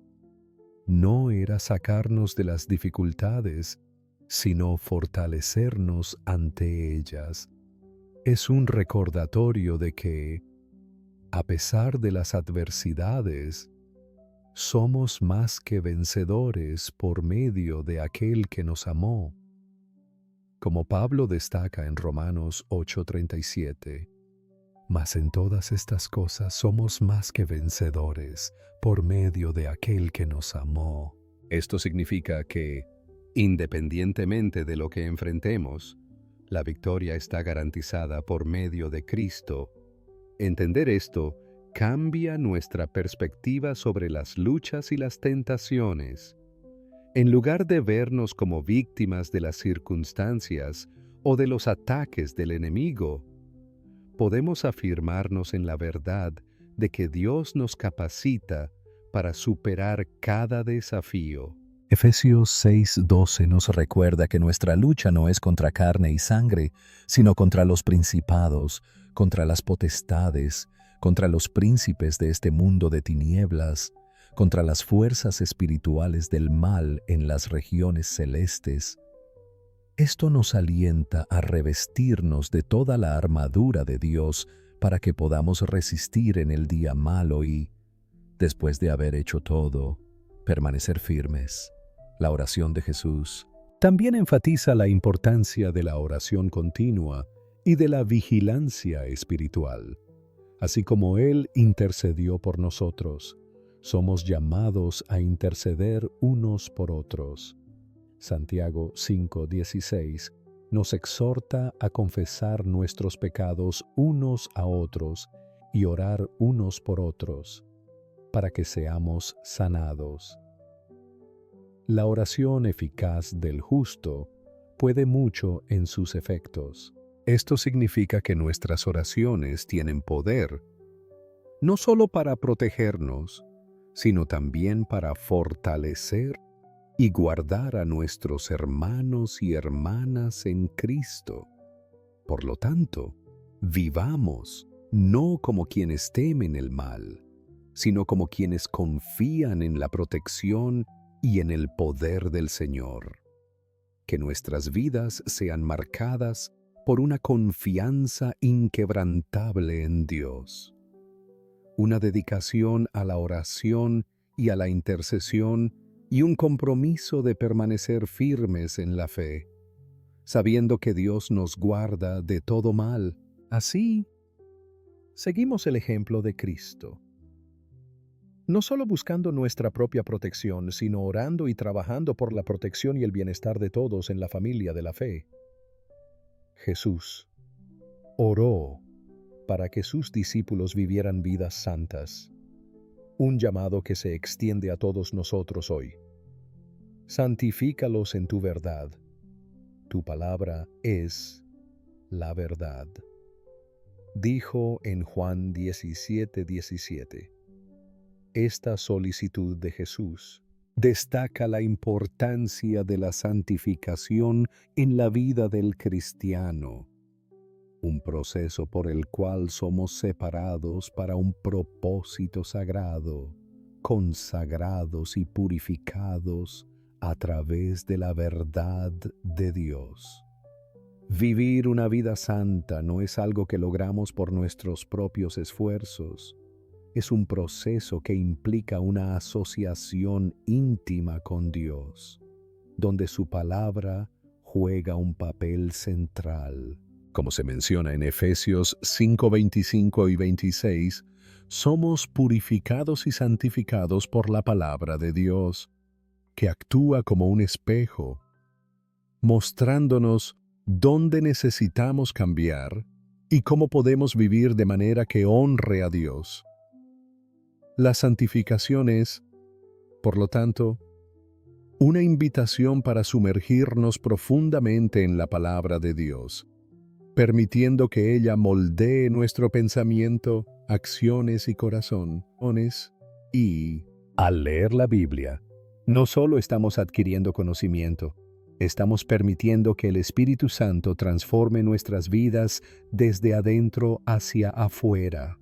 Speaker 2: no era sacarnos de las dificultades, sino fortalecernos ante ellas. Es un recordatorio de que, a pesar de las adversidades, somos más que vencedores por medio de aquel que nos amó. Como Pablo destaca en Romanos 8:37, mas en todas estas cosas somos más que vencedores por medio de aquel que nos amó. Esto significa que, independientemente de lo que enfrentemos, la victoria está garantizada por medio de Cristo. Entender esto cambia nuestra perspectiva sobre las luchas y las tentaciones. En lugar de vernos como víctimas de las circunstancias o de los ataques del enemigo, podemos afirmarnos en la verdad de que Dios nos capacita para superar cada desafío. Efesios 6:12 nos recuerda que nuestra lucha no es contra carne y sangre, sino contra los principados, contra las potestades, contra los príncipes de este mundo de tinieblas, contra las fuerzas espirituales del mal en las regiones celestes. Esto nos alienta a revestirnos de toda la armadura de Dios para que podamos resistir en el día malo y, después de haber hecho todo, permanecer firmes. La oración de Jesús también enfatiza la importancia de la oración continua y de la vigilancia espiritual. Así como Él intercedió por nosotros, somos llamados a interceder unos por otros. Santiago 5:16 nos exhorta a confesar nuestros pecados unos a otros y orar unos por otros, para que seamos sanados. La oración eficaz del justo puede mucho en sus efectos. Esto significa que nuestras oraciones tienen poder, no solo para protegernos, sino también para fortalecer y guardar a nuestros hermanos y hermanas en Cristo. Por lo tanto, vivamos no como quienes temen el mal, sino como quienes confían en la protección y en el poder del Señor. Que nuestras vidas sean marcadas por una confianza inquebrantable en Dios, una dedicación a la oración y a la intercesión y un compromiso de permanecer firmes en la fe, sabiendo que Dios nos guarda de todo mal. Así, seguimos el ejemplo de Cristo, no solo buscando nuestra propia protección, sino orando y trabajando por la protección y el bienestar de todos en la familia de la fe. Jesús oró para que sus discípulos vivieran vidas santas, un llamado que se extiende a todos nosotros hoy. Santifícalos en tu verdad. Tu palabra es la verdad. Dijo en Juan 17:17. Esta solicitud de Jesús destaca la importancia de la santificación en la vida del cristiano, un proceso por el cual somos separados para un propósito sagrado, consagrados y purificados a través de la verdad de Dios. Vivir una vida santa no es algo que logramos por nuestros propios esfuerzos. Es un proceso que implica una asociación íntima con Dios, donde su palabra juega un papel central. Como se menciona en Efesios 5:25 y 26, somos purificados y santificados por la palabra de Dios, que actúa como un espejo, mostrándonos dónde necesitamos cambiar y cómo podemos vivir de manera que honre a Dios. La santificación es, por lo tanto, una invitación para sumergirnos profundamente en la palabra de Dios, permitiendo que ella moldee nuestro pensamiento, acciones y corazones. Y, al leer la Biblia, no solo estamos adquiriendo conocimiento, estamos permitiendo que el Espíritu Santo transforme nuestras vidas desde adentro hacia afuera.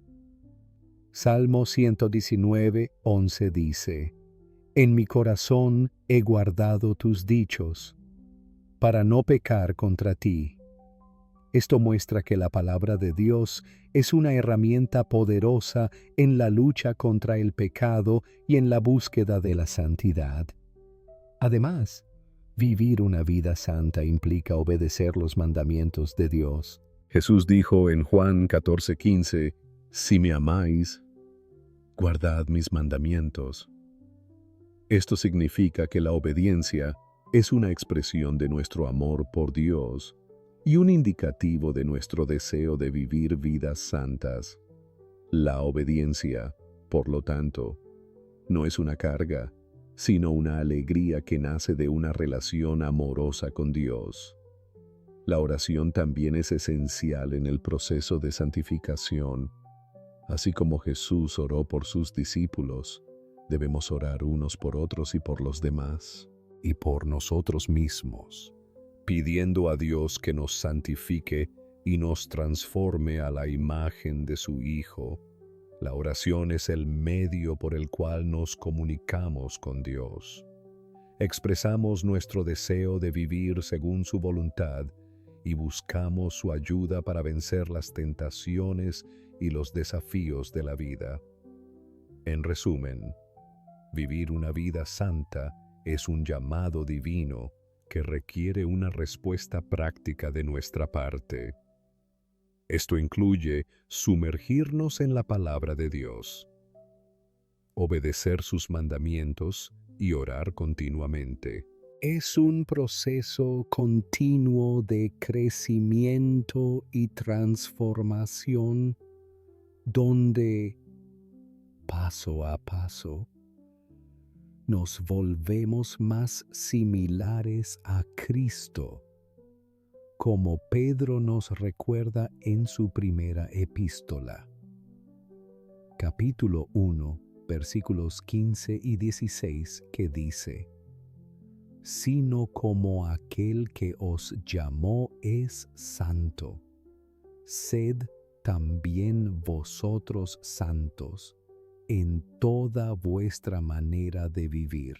Speaker 2: Salmo 119:11 dice: En mi corazón he guardado tus dichos, para no pecar contra ti. Esto muestra que la palabra de Dios es una herramienta poderosa en la lucha contra el pecado y en la búsqueda de la santidad. Además, vivir una vida santa implica obedecer los mandamientos de Dios. Jesús dijo en Juan 14:15: Si me amáis, guardad mis mandamientos. Esto significa que la obediencia es una expresión de nuestro amor por Dios y un indicativo de nuestro deseo de vivir vidas santas. La obediencia, por lo tanto, no es una carga, sino una alegría que nace de una relación amorosa con Dios. La oración también es esencial en el proceso de santificación. Así como Jesús oró por sus discípulos, debemos orar unos por otros y por los demás, y por nosotros mismos, pidiendo a Dios que nos santifique y nos transforme a la imagen de su Hijo. La oración es el medio por el cual nos comunicamos con Dios. Expresamos nuestro deseo de vivir según su voluntad y buscamos su ayuda para vencer las tentaciones y los desafíos de la vida. En resumen, vivir una vida santa es un llamado divino que requiere una respuesta práctica de nuestra parte. Esto incluye sumergirnos en la palabra de Dios, obedecer sus mandamientos y orar continuamente. Es un proceso continuo de crecimiento y transformación donde, paso a paso, nos volvemos más similares a Cristo, como Pedro nos recuerda en su primera epístola. Capítulo 1, versículos 15 y 16, que dice: Sino como aquel que os llamó es santo, sed también vosotros santos en toda vuestra manera de vivir,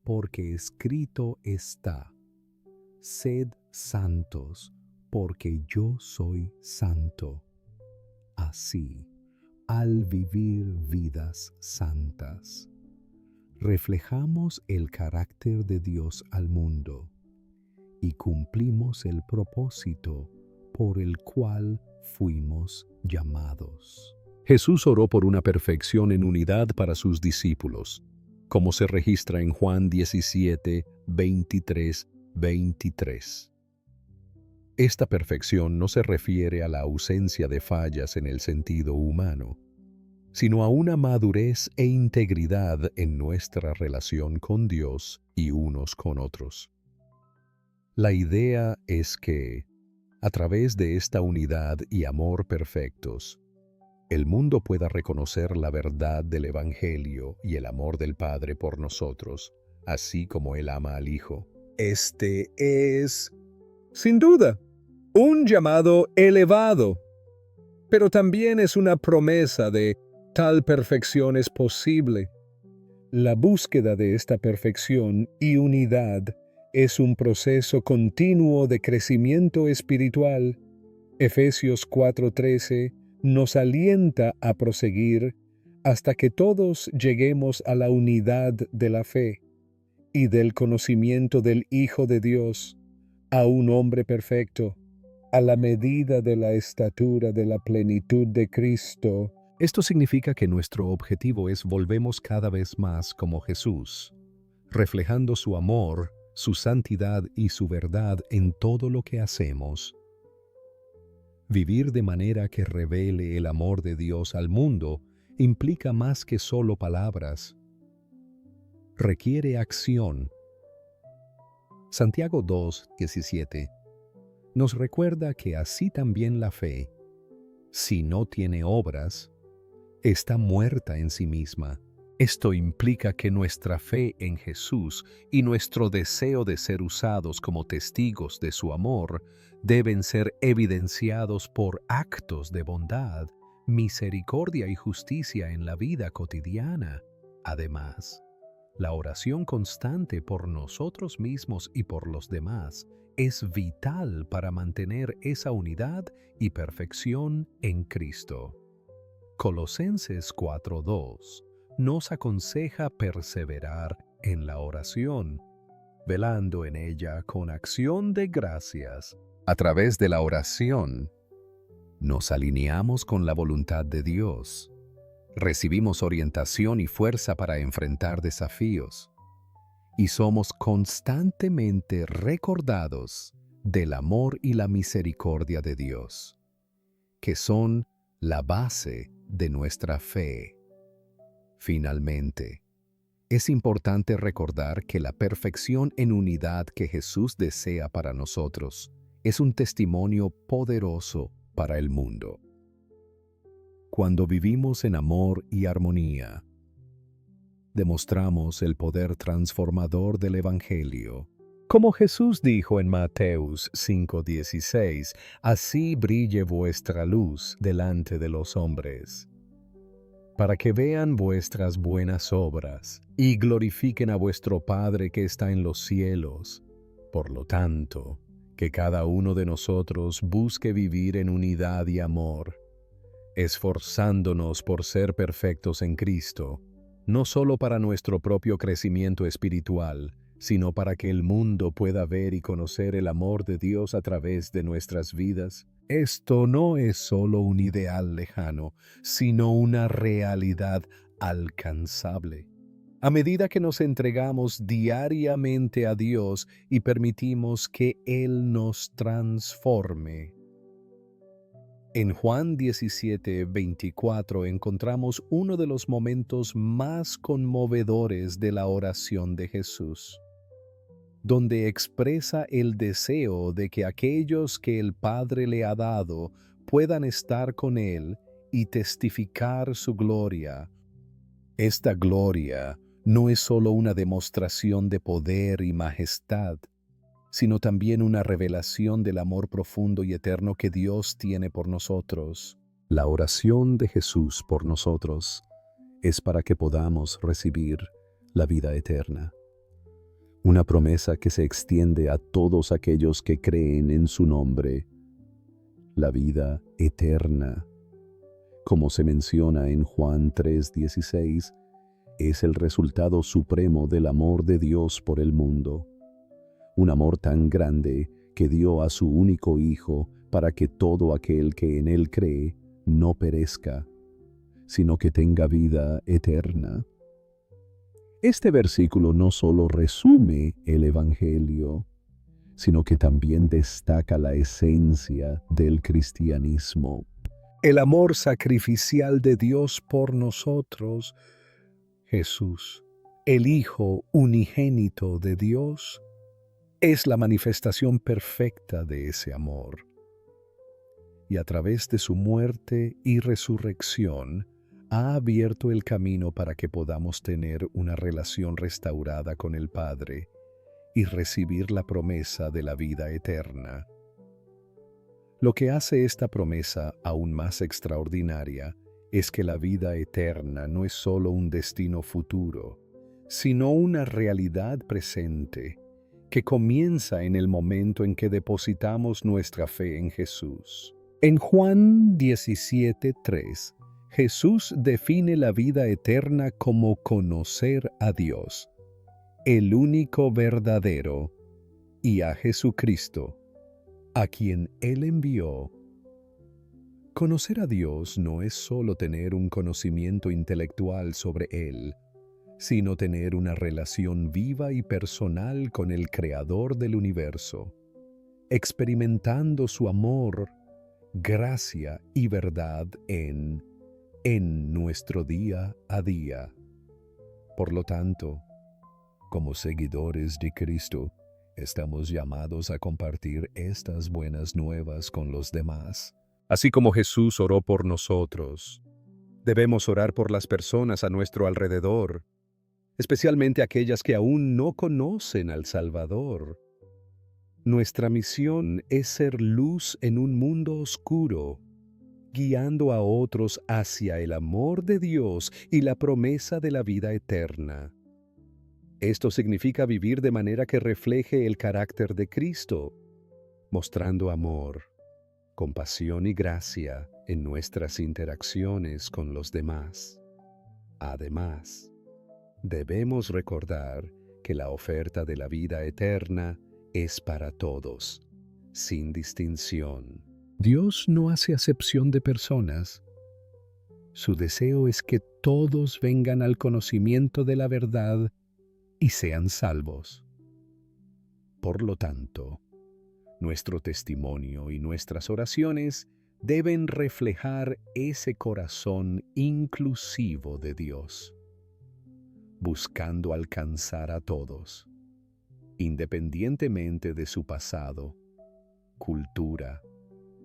Speaker 2: porque escrito está: Sed santos, porque yo soy santo. Así, al vivir vidas santas, reflejamos el carácter de Dios al mundo y cumplimos el propósito por el cual fuimos llamados. Jesús oró por una perfección en unidad para sus discípulos, como se registra en Juan 17, 23. Esta perfección no se refiere a la ausencia de fallas en el sentido humano, sino a una madurez e integridad en nuestra relación con Dios y unos con otros. La idea es que, a través de esta unidad y amor perfectos, el mundo pueda reconocer la verdad del Evangelio y el amor del Padre por nosotros, así como Él ama al Hijo. Este es, sin duda, un llamado elevado, pero también es una promesa de tal perfección es posible. La búsqueda de esta perfección y unidad es un proceso continuo de crecimiento espiritual. Efesios 4:13 nos alienta a proseguir hasta que todos lleguemos a la unidad de la fe y del conocimiento del Hijo de Dios, a un hombre perfecto, a la medida de la estatura de la plenitud de Cristo. Esto significa que nuestro objetivo es volvernos cada vez más como Jesús, reflejando su amor, su santidad y su verdad en todo lo que hacemos. Vivir de manera que revele el amor de Dios al mundo implica más que solo palabras. Requiere acción. Santiago 2:17 nos recuerda que así también la fe, si no tiene obras, está muerta en sí misma. Esto implica que nuestra fe en Jesús y nuestro deseo de ser usados como testigos de su amor deben ser evidenciados por actos de bondad, misericordia y justicia en la vida cotidiana. Además, la oración constante por nosotros mismos y por los demás es vital para mantener esa unidad y perfección en Cristo. Colosenses 4:2 nos aconseja perseverar en la oración, velando en ella con acción de gracias. A través de la oración, nos alineamos con la voluntad de Dios. Recibimos orientación y fuerza para enfrentar desafíos, y somos constantemente recordados del amor y la misericordia de Dios, que son la base de nuestra fe. Finalmente, es importante recordar que la perfección en unidad que Jesús desea para nosotros es un testimonio poderoso para el mundo. Cuando vivimos en amor y armonía, demostramos el poder transformador del Evangelio. Como Jesús dijo en Mateos 5:16, así brille vuestra luz delante de los hombres, para que vean vuestras buenas obras y glorifiquen a vuestro Padre que está en los cielos. Por lo tanto, que cada uno de nosotros busque vivir en unidad y amor, esforzándonos por ser perfectos en Cristo, no solo para nuestro propio crecimiento espiritual, sino para que el mundo pueda ver y conocer el amor de Dios a través de nuestras vidas. Esto no es solo un ideal lejano, sino una realidad alcanzable. A medida que nos entregamos diariamente a Dios y permitimos que Él nos transforme. En Juan 17:24 encontramos uno de los momentos más conmovedores de la oración de Jesús, donde expresa el deseo de que aquellos que el Padre le ha dado puedan estar con Él y testificar su gloria. Esta gloria no es solo una demostración de poder y majestad, sino también una revelación del amor profundo y eterno que Dios tiene por nosotros. La oración de Jesús por nosotros es para que podamos recibir la vida eterna, una promesa que se extiende a todos aquellos que creen en su nombre. La vida eterna, como se menciona en Juan 3:16, es el resultado supremo del amor de Dios por el mundo. Un amor tan grande que dio a su único Hijo para que todo aquel que en Él cree no perezca, sino que tenga vida eterna. Este versículo no solo resume el Evangelio, sino que también destaca la esencia del cristianismo. El amor sacrificial de Dios por nosotros. Jesús, el Hijo unigénito de Dios, es la manifestación perfecta de ese amor. Y a través de su muerte y resurrección, ha abierto el camino para que podamos tener una relación restaurada con el Padre y recibir la promesa de la vida eterna. Lo que hace esta promesa aún más extraordinaria es que la vida eterna no es solo un destino futuro, sino una realidad presente que comienza en el momento en que depositamos nuestra fe en Jesús. En Juan 17:3, Jesús define la vida eterna como conocer a Dios, el único verdadero, y a Jesucristo, a quien Él envió. Conocer a Dios no es solo tener un conocimiento intelectual sobre Él, sino tener una relación viva y personal con el Creador del universo, experimentando su amor, gracia y verdad en en nuestro día a día. Por lo tanto, como seguidores de Cristo, estamos llamados a compartir estas buenas nuevas con los demás. Así como Jesús oró por nosotros, debemos orar por las personas a nuestro alrededor, especialmente aquellas que aún no conocen al Salvador. Nuestra misión es ser luz en un mundo oscuro, guiando a otros hacia el amor de Dios y la promesa de la vida eterna. Esto significa vivir de manera que refleje el carácter de Cristo, mostrando amor, compasión y gracia en nuestras interacciones con los demás. Además, debemos recordar que la oferta de la vida eterna es para todos, sin distinción. Dios no hace acepción de personas. Su deseo es que todos vengan al conocimiento de la verdad y sean salvos. Por lo tanto, nuestro testimonio y nuestras oraciones deben reflejar ese corazón inclusivo de Dios, buscando alcanzar a todos, independientemente de su pasado, cultura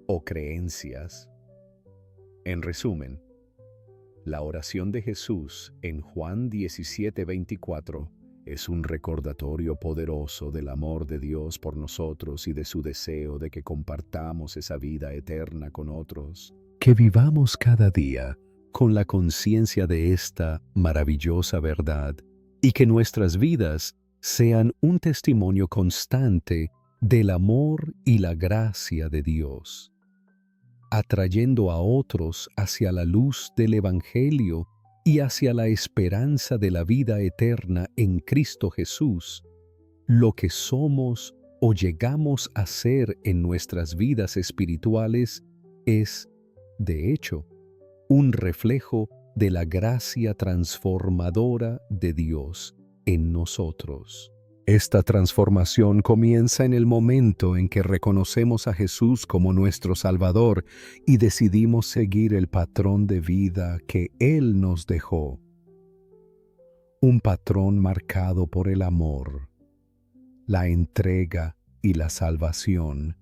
Speaker 2: o creencias. En resumen, la oración de Jesús en Juan 17:24 es un recordatorio poderoso del amor de Dios por nosotros y de su deseo de que compartamos esa vida eterna con otros. Que vivamos cada día con la conciencia de esta maravillosa verdad y que nuestras vidas sean un testimonio constante del amor y la gracia de Dios, atrayendo a otros hacia la luz del Evangelio y hacia la esperanza de la vida eterna en Cristo Jesús. Lo que somos o llegamos a ser en nuestras vidas espirituales es, de hecho, un reflejo de la gracia transformadora de Dios en nosotros. Esta transformación comienza en el momento en que reconocemos a Jesús como nuestro Salvador y decidimos seguir el patrón de vida que Él nos dejó. Un patrón marcado por el amor, la entrega y la salvación,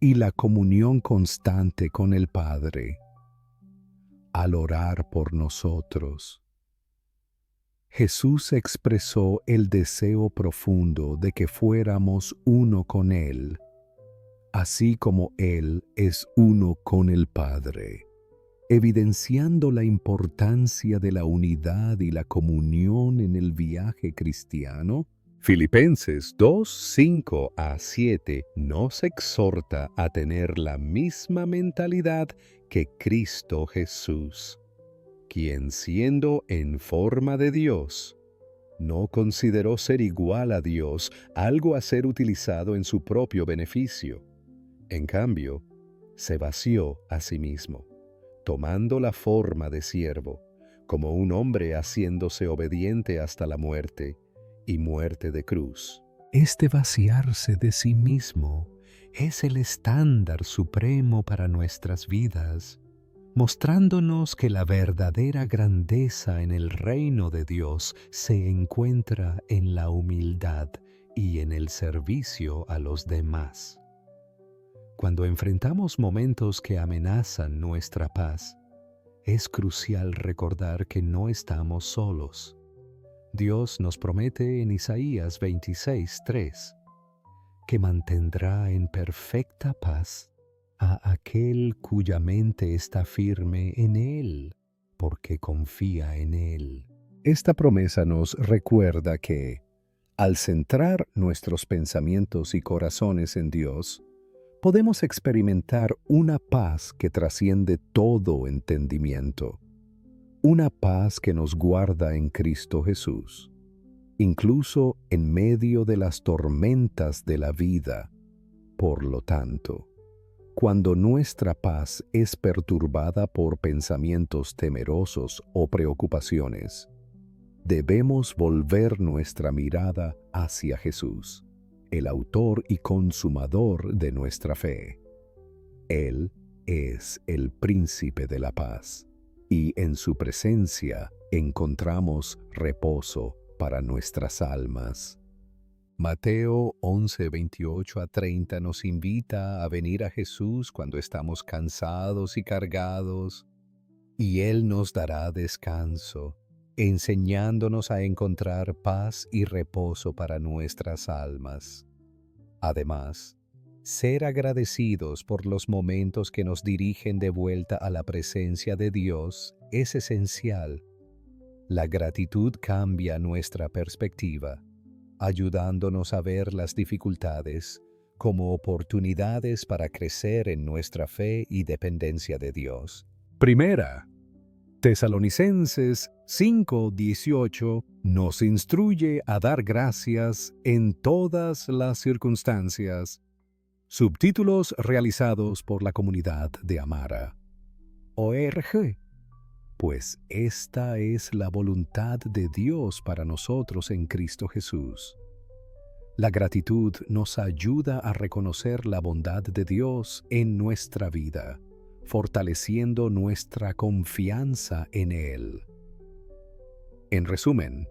Speaker 2: y la comunión constante con el Padre. Al orar por nosotros, Jesús expresó el deseo profundo de que fuéramos uno con Él, así como Él es uno con el Padre, evidenciando la importancia de la unidad y la comunión en el viaje cristiano. Filipenses 2:5-7 nos exhorta a tener la misma mentalidad que Cristo Jesús, quien siendo en forma de Dios, no consideró ser igual a Dios algo a ser utilizado en su propio beneficio. En cambio, se vació a sí mismo, tomando la forma de siervo, como un hombre haciéndose obediente hasta la muerte, y muerte de cruz. Este vaciarse de sí mismo es el estándar supremo para nuestras vidas, mostrándonos que la verdadera grandeza en el reino de Dios se encuentra en la humildad y en el servicio a los demás. Cuando enfrentamos momentos que amenazan nuestra paz, es crucial recordar que no estamos solos. Dios nos promete en Isaías 26:3 que mantendrá en perfecta paz a aquel cuya mente está firme en Él, porque confía en Él. Esta promesa nos recuerda que, al centrar nuestros pensamientos y corazones en Dios, podemos experimentar una paz que trasciende todo entendimiento, una paz que nos guarda en Cristo Jesús, incluso en medio de las tormentas de la vida. Por lo tanto, cuando nuestra paz es perturbada por pensamientos temerosos o preocupaciones, debemos volver nuestra mirada hacia Jesús, el autor y consumador de nuestra fe. Él es el príncipe de la paz. y en su presencia encontramos reposo para nuestras almas. Mateo 11, 28 a 30 nos invita a venir a Jesús cuando estamos cansados y cargados, y Él nos dará descanso, enseñándonos a encontrar paz y reposo para nuestras almas. Además, ser agradecidos por los momentos que nos dirigen de vuelta a la presencia de Dios es esencial. La gratitud cambia nuestra perspectiva, ayudándonos a ver las dificultades como oportunidades para crecer en nuestra fe y dependencia de Dios. Primera Tesalonicenses 5:18 nos instruye a dar gracias en todas las circunstancias. Subtítulos realizados por la comunidad de Amara. ORG. Pues esta es la voluntad de Dios para nosotros en Cristo Jesús. La gratitud nos ayuda a reconocer la bondad de Dios en nuestra vida, fortaleciendo nuestra confianza en Él. En resumen,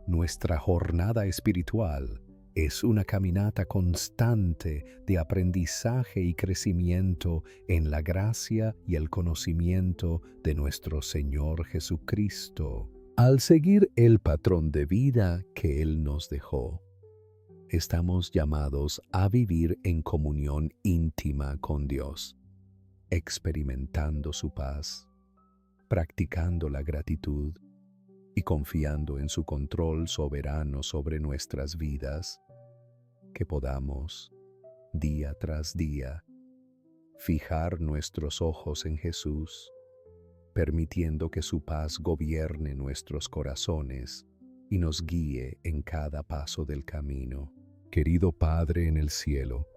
Speaker 2: nuestra jornada espiritual es una caminata constante de aprendizaje y crecimiento en la gracia y el conocimiento de nuestro Señor Jesucristo. Al seguir el patrón de vida que Él nos dejó, estamos llamados a vivir en comunión íntima con Dios, experimentando su paz, practicando la gratitud y confiando en su control soberano sobre nuestras vidas, que podamos, día tras día, fijar nuestros ojos en Jesús, permitiendo que su paz gobierne nuestros corazones y nos guíe en cada paso del camino. Querido Padre en el cielo,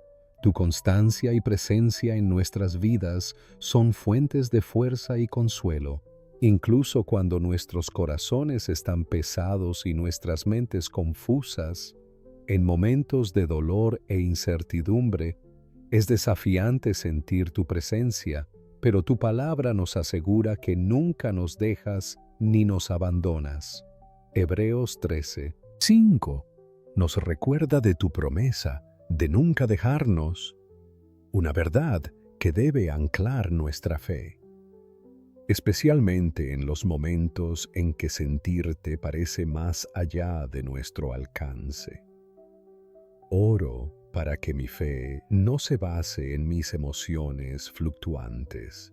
Speaker 2: tu constancia y presencia en nuestras vidas son fuentes de fuerza y consuelo, incluso cuando nuestros corazones están pesados y nuestras mentes confusas. En momentos de dolor e incertidumbre, es desafiante sentir tu presencia, pero tu palabra nos asegura que nunca nos dejas ni nos abandonas. Hebreos 13:5 nos recuerda de tu promesa de nunca dejarnos, una verdad que debe anclar nuestra fe, especialmente en los momentos en que sentirte parece más allá de nuestro alcance. Oro para que mi fe no se base en mis emociones fluctuantes,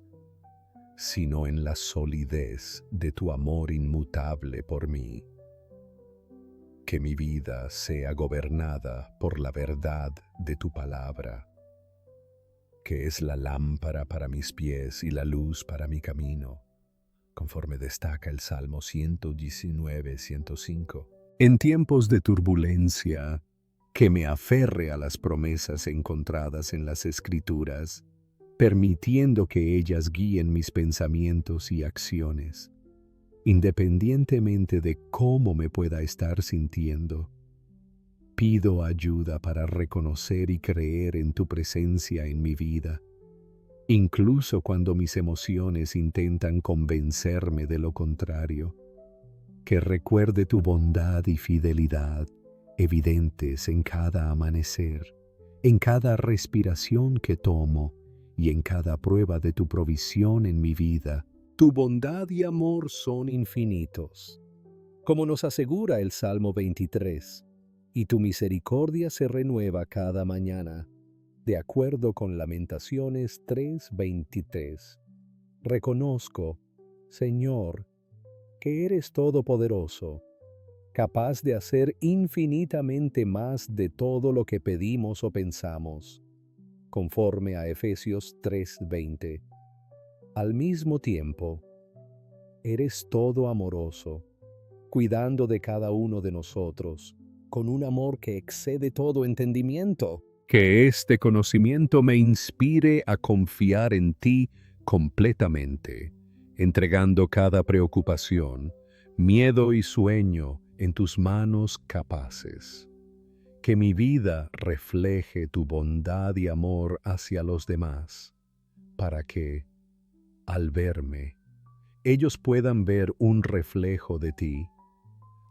Speaker 2: sino en la solidez de tu amor inmutable por mí. Que mi vida sea gobernada por la verdad de tu palabra, que es la lámpara para mis pies y la luz para mi camino, conforme destaca el Salmo 119:105. En tiempos de turbulencia, que me aferre a las promesas encontradas en las Escrituras, permitiendo que ellas guíen mis pensamientos y acciones, independientemente de cómo me pueda estar sintiendo. Pido ayuda para reconocer y creer en tu presencia en mi vida, incluso cuando mis emociones intentan convencerme de lo contrario. Que recuerde tu bondad y fidelidad evidentes en cada amanecer, en cada respiración que tomo y en cada prueba de tu provisión en mi vida. Tu bondad y amor son infinitos, como nos asegura el Salmo 23, y tu misericordia se renueva cada mañana, de acuerdo con Lamentaciones 3:23. Reconozco, Señor, que eres todopoderoso, capaz de hacer infinitamente más de todo lo que pedimos o pensamos, conforme a Efesios 3:20. Al mismo tiempo, eres todo amoroso, cuidando de cada uno de nosotros, con un amor que excede todo entendimiento. Que este conocimiento me inspire a confiar en ti completamente, entregando cada preocupación, miedo y sueño en tus manos capaces. Que mi vida refleje tu bondad y amor hacia los demás, para que, al verme, ellos puedan ver un reflejo de ti.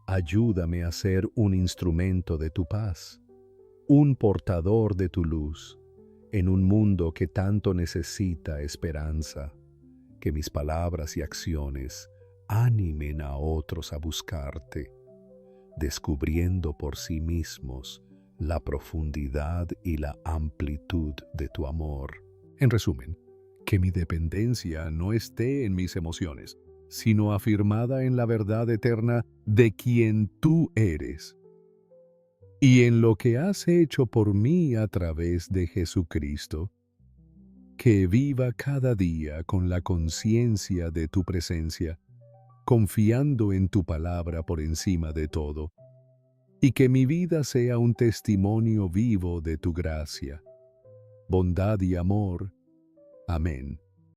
Speaker 2: Ayúdame a ser un instrumento de tu paz, un portador de tu luz, en un mundo que tanto necesita esperanza. Que mis palabras y acciones animen a otros a buscarte, descubriendo por sí mismos la profundidad y la amplitud de tu amor. En resumen, que mi dependencia no esté en mis emociones, sino afirmada en la verdad eterna de quien tú eres y en lo que has hecho por mí a través de Jesucristo. Que viva cada día con la conciencia de tu presencia, confiando en tu palabra por encima de todo, y que mi vida sea un testimonio vivo de tu gracia, bondad y amor. Amén.